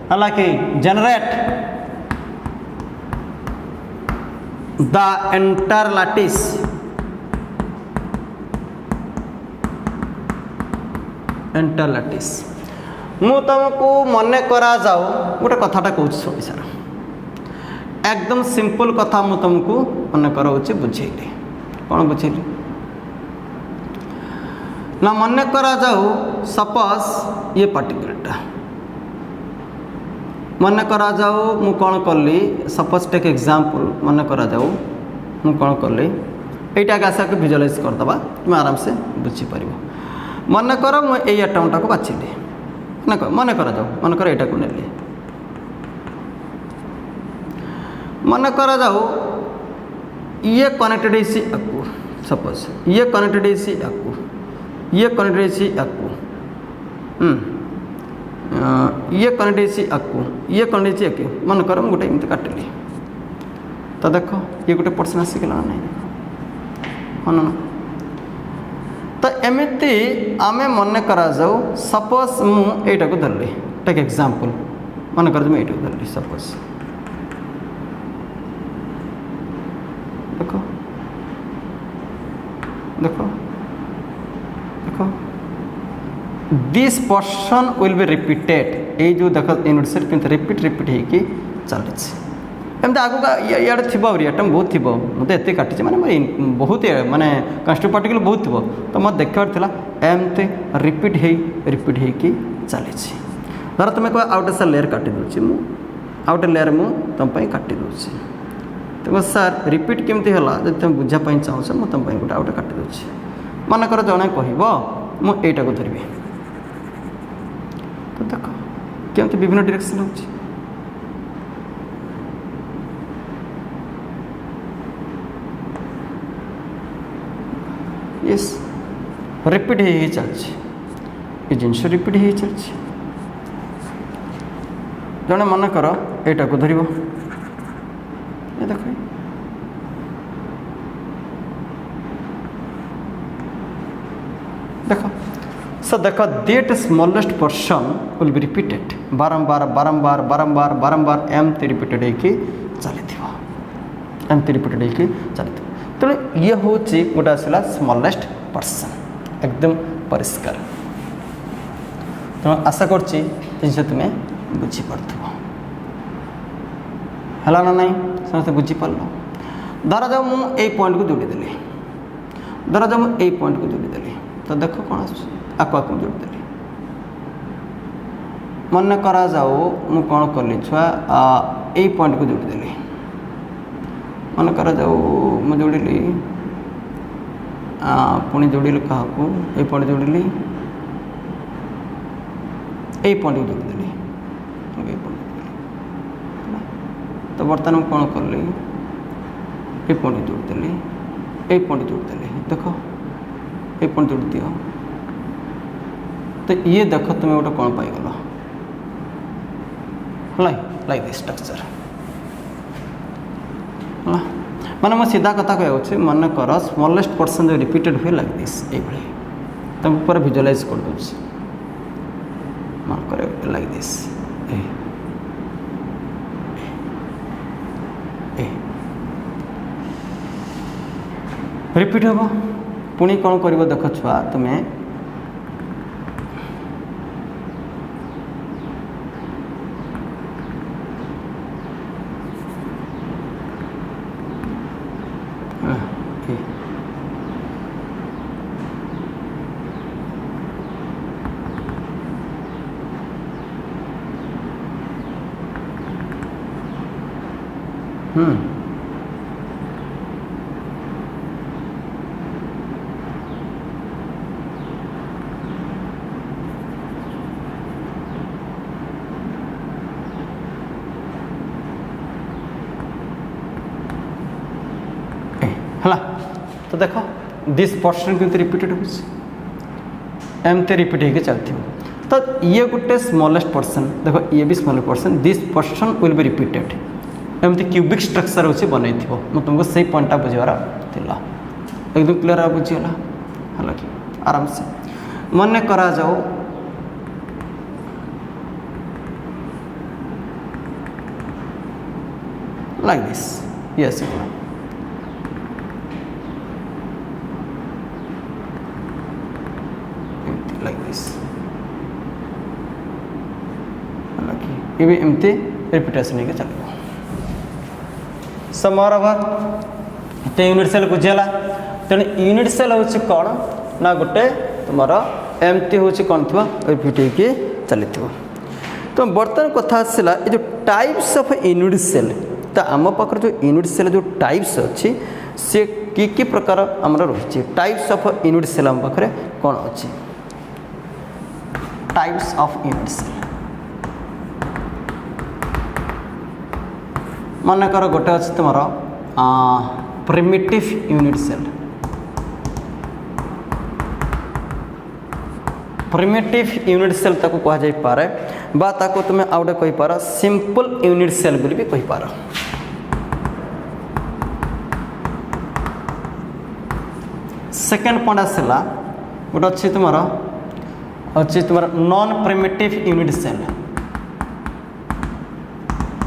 हालांकि generate the entire lattice. Enter lattice मु तुमको मन करा जाऊ गोटे कथाटा कहूँ शुणी सार एकदम सिंपल कथा मु तुमको मन कराऊँ बुझेली कौन बुझेली ना मन करा जाऊ सपोज ये पार्टिकलटा मन करा जाऊ मु कौन कली सपोज टेक एग्जांपल मन करा जाऊ मु कौन कली एटा आशा को विजुअलाइज करदबा तुम आराम से बुझी पारिबो. मन कर मु एई एटमटा को बाछिली मन करा जाऊ मन कर एटा को नेली मन करा जाऊ ये कनेक्टेड इसी आकू सपोज ये कनेक्टेड इसी आकू ये कनेक्टेड सी आकू ये कनेक्टेड सी आकू ये कनेक्टेड सी आकू मन कर गोटे एमती काटिली तो देख ये गोटे पर्सन आसिगला ना हाँ ना तो एमती आम मन करा जाऊ सपोज मुझा को धरली टेक एग्जांपल मन कर मुझे को धरली सपोज देखो देखो this person will be repeated ये जो देख यूनिट सेल किंतु रिपीट होगी चली एमती आगू इे थी आइटम बहुत थी मुझे एत काटी माने बहुत माने कंस्टिट्यूएंट पार्टिकल बहुत थी तो मत देखार एमती रिपीट होगी चली धर तुम कह आउटे सर लेयर काटी दूसरी आउटे लेयर मु तुम काटी दूसरी तो सर रिपीट केमती है जब तुम बुझापी चाहूँ मुझे तुम गोटे आउटे काटी दूसरी मन कर जड़े कह मुझा को धरबी तो देख केमती विभिन्न डायरेक्शन हो यस रिपीट ही चलती ये जिनस रिपीट ही चलती जड़े मन कर एटा को धर देख देख सो देख that smallest person will be repeated बारंबार बारंबार बारंबार बारंबार एमती रिपीटेड होगी चली एमती रिपीटेड होगी चली तेणु ये हूँ गोटे आसला स्मॉलेस्ट पर्सन एकदम परिष्कार तेणु आशा करछि जिस तुम्हें बुझीपार है ना नाई समस्त बुझीपार धरा जाओ मुझे पॉइंट को जोड़ीदेली धरा जाओ मुझे पॉइंट को जोड़ीदेली तो देख कौन आको जोड़ीदेली मन करा जाओ मु कौन कली छुआ यही पॉइंट को जोड़ीदेली मन करा जाओ मुझे जोड़िली पुणी जोड़िली क्या ये पॉइंट जोड़िली यही पॉइंट को जोड़ीदेली तो बर्तमान मुझे कौन कली ये पॉइंट जोड़ीदेली यही पॉइंट जोड़ीदेली देख ये पॉइंट जोड़ी दियो तो ये देख तुम्हें गोटे कौन पाइगल लाइक दिस स्ट्रक्चर है माने मैं सीधा कथा कहूँ मन कर स्मॉलेस्ट पर्सन जो रिपीटेड हुए लाइक दिस ये तुम पूरा विजुअलाइज कर दूँ मन कर लाइक दिस रिपीट हम पुणी कौन कर देख छुआ तुम्हें है तो देख दिस पर्सन के रिपीटेड होमती रिपीट होकर चलती तो ये गोटे स्मॉलेस्ट पर्सन देखो ये भी small person this person will be repeated एमती क्यूबिक स्ट्रक्चर हो बनई मुझे तुमको से पॉइंटा बुझार एकदम क्लीयर बुझीगला है कि आराम से मन करा जाओ like this yes like this ये भी एमती रिपीटेशन होकर चलो समर ओवर तो यूनिट सेल बुझीगला तेणु यूनिट सेल हूँ कौन ना गोटे तुम एमती हूँ कौन थी रिपीट होकर चली तो बर्तमान कथा आसला ये जो टाइप्स ऑफ यूनिट सेल तो आम पाखे जो यूनिट सेल जो टाइप्स अच्छी सी कि प्रकार आमर रही टाइप्स ऑफ यूनिट सेल आम पाखे कौन अच्छी टाइप्स ऑफ यूनिट सेल मन कर गोटे अच्छे तुम primitive unit cell primitive unit cell ताको कह जाई पारे बा ताको तुम आउ गोटे कहि पार सिंपल यूनिट सेल बोली भी कहि पार सेकेंड पॉइंट आसला गोटे अच्छी तुम non primitive unit cell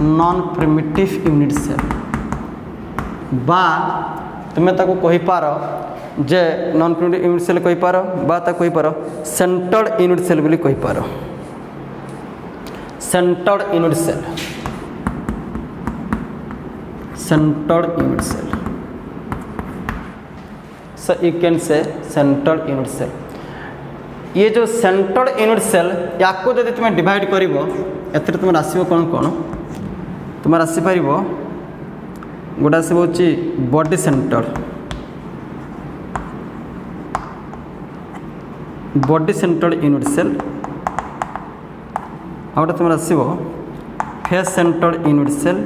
non primitive unit cell बा तुम्हें ताको कहि पार जे नॉन प्रिमिटिव यूनिट सेल कहि पार बा ताको कहि पार सेंटर्ड यूनिट सेल बोली कहि पार centred unit cell centred unit cell so you can say centred unit cell ये जो सेंटर्ड यूनिट सेल या जब तुम डिवाइड कर तुम आसो कौन कौन तुम आसीपर गोटे आसो body centre body centred unit cell आ गए तुम आसो face centred unit cell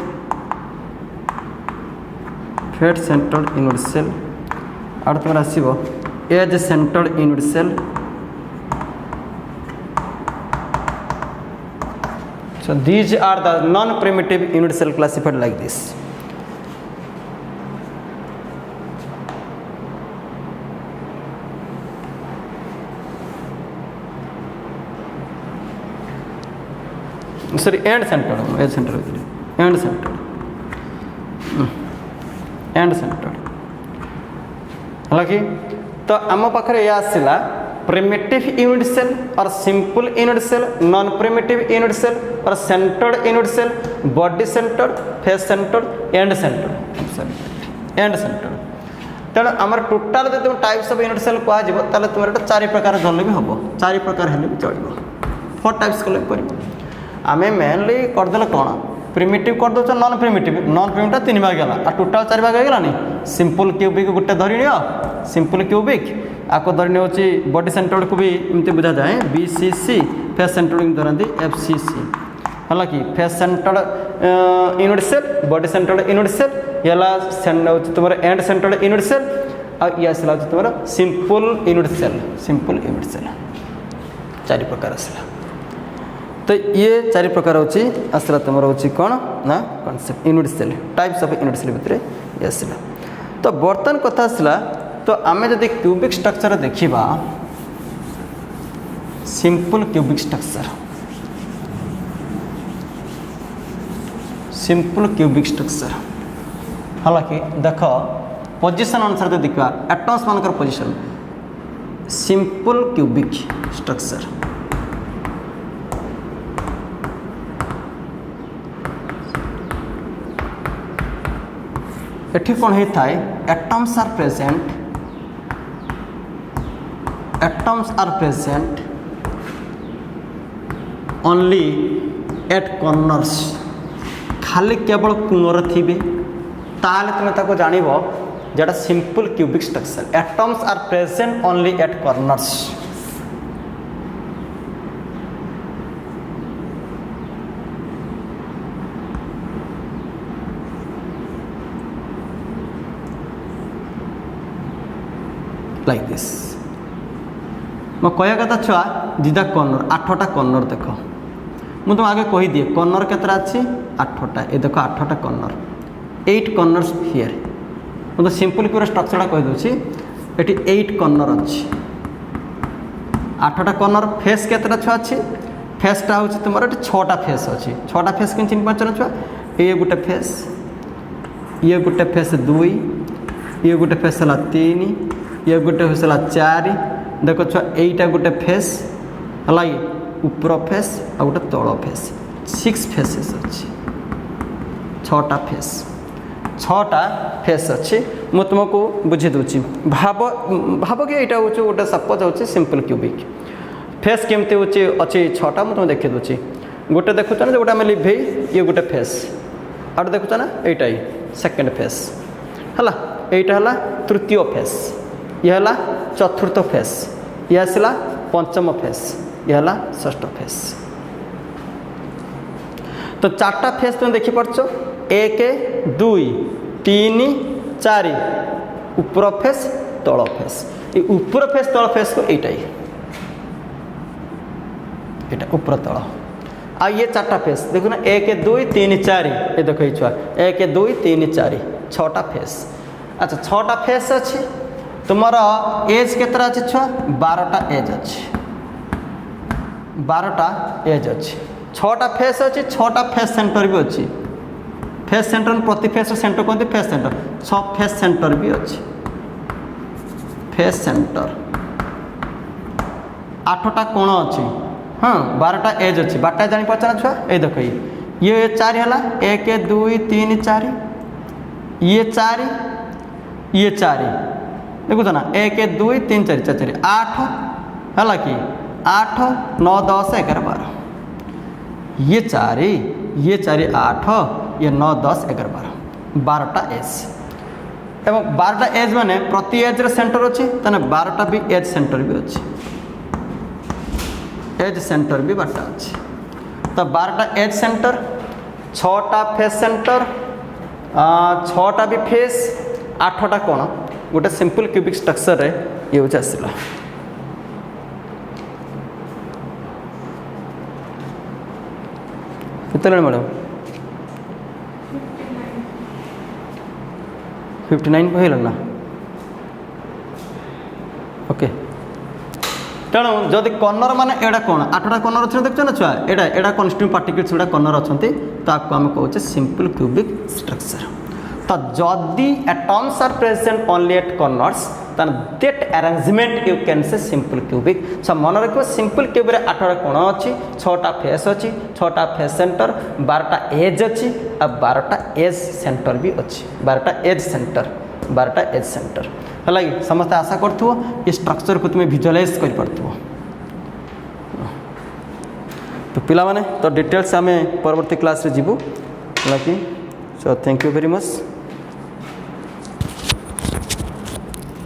face centred unit cell आ तुम आसो edge centred unit cell so these are the non primitive unit cell classified like this sorry end centred edge centre end centred end centred है कि तो आम पाखे यह आसला प्रिमिटिव यूनिट सेल और simple unit cell non primitive unit cell और centred unit cell body centred face centred end centred end centred तेणु आम टोटाल जो टाइप्स ऑफ यूनिट सेल कह तुम एटा 4 प्रकार धरले भी हम 4 प्रकार हेल्ले भी चलो 4 टाइप्स कले कर आम मेनली करदे कौन प्रिमिटिव कर दो नॉन प्रिमिटिव 3 भाग गला आ टोटाल 4 भाग होगलानी सिंपल क्यूबिक गोटे धरी नियो सिंपल क्यूबिक आपको धरनी होची बॉडी सेंटर्ड को भी एमती बुझा जाए बीसीसी फेस सेंटर्ड धरती एफसीसी है कि face centred unit cell body centred unit cell ये तुम एंड सेंटर्ड यूनिट सेल आ तुम सिंपल यूनिट सेल 4 प्रकार आसला तो ये 4 प्रकार होची आसला तुम होची कौन ना concept unit cell types of unit cell भितर ये आसला तो बर्तमान कथा आसला तो आम जदि क्यूबिक स्ट्रक्चर देखा सिंपल क्यूबिक स्ट्रक्चर हालांकि देख पोजीशन अनुसार जो देखा एटम्स मानकर पोजीशन सिंपल क्यूबिक स्ट्रक्चर एठी कौन होता है atoms are present only at corners खाली केवल कोणर थिबे ताले तुम ताको जानिबो जेटा simple cubic structure atoms are present only at corners like this मैं कह कथा छुआ दिदा कॉर्नर 8टा कॉर्नर देख मुझे तुम आगे कही दिए कॉर्नर केतरा अच्छी 8टा ये देख 8टा कॉर्नर 8 कॉर्नर्स हियर मुझे सिंपल क्यूर स्ट्रक्चर कह दूसरी ये 8 कॉर्नर अच्छी 8टा कॉर्नर फेस केतरा छुआ अच्छी फेसटा हूँ तुम 6टा फेस अच्छी 6टा फेस कि चिन्ह पार्छ छुआ ये गोटे फेस ये गोटे फेस 2 ये गोटे फेस है 3 ये गोटे फेस है 4 देख छुआ यहीटा गोटे फेस है ऊपर फेस आ गोटे तल फेस 6 फेसेस अच्छी 6टा फेस 6टा फेस अच्छी मुझे तुमको बुझे दूची भाव कि यहाँ हूँ गोटे सपोज हो सिंपल क्यूबिक फेस केमती हूँ अच्छी 6टा मुझे तुम देखी दूची गोटे देखुच ना गोटे आम लिभे ये गोटे फेस आउट देखुच ना यहीटा ही सेकेंड फेस है यहीटा है तृतीय फेस यह है चतुर्थ फेस यह आसला पंचम फेस यह है षष्ठ फेस तो 4टा फेस तुम देखिपार 1 2 3 4 ऊपर फेस तल फेस ये ऊपर फेस तल फेस को यहीटा ऊपर तल आ ये 4टा फेस देखो ना 1 2 3 4 ये देखो छुआ 1 2 3 4 6टा फेस अच्छा 6टा फेस अच्छी तुमर एज केतरा अच्छी छुआ 12टा एज अच्छी 12टा एज अच्छी 6टा फेस अच्छी 6टा फेस सेंटर भी अच्छी फेस सेंटर प्रति फेस सेंटर कहते फेस सेंटर 6 फेस सेंटर भी अच्छी फेस सेंटर 8टा कोण अच्छी हाँ 12टा एज अच्छी 12टा जापार ना छुआ ये देख ये 4 है 1 2 3 4 ये 4 ये 4 देखुच ना 1 2 3 4 4 8 है कि 8 9 10 11 12 ये 4 8 ये 9 10 11 12टा एज एवं 12टा एज माने प्रति एज सेंटर अच्छी तेना 12टा भी एज सेंटर भी अच्छी एज सेंटर भी 12टा अच्छी तो 12टा एज सेंटर 6टा फेस सेंटर 6टा भी फेस 8टा कोण गोटे सिंपल क्यूबिक स्ट्रक्चर रे ये हूँ आसला कितने मैडम 59 कहल ना ओके तेणु जदि कर्नर माने एड़ा कौन 8टा कर्नर अच्छे देखो ना छुआ एड़ा कन्स्टिट्यूएंट पार्टिकल्स गुड़ा कर्नर अच्छा ताकू आम कहे सिंपल क्यूबिक स्ट्रक्चर तो जदि atoms are present only at corners then that arrangement you can say simple cubic so मन रखो simple cube रे 8टा कोण अछि 6टा फेस अछि 6टा फेस सेंटर 12टा एज अछि आ 12टा एज सेंटर भी अछि 12टा एज सेंटर हला समस्त आशा करथु ये स्ट्रक्चर को तुम विजुअलाइज कर परथु तो पिला माने तो डिटेल्स हमें परवर्ती क्लास रे जीवु हला कि so thank you very much.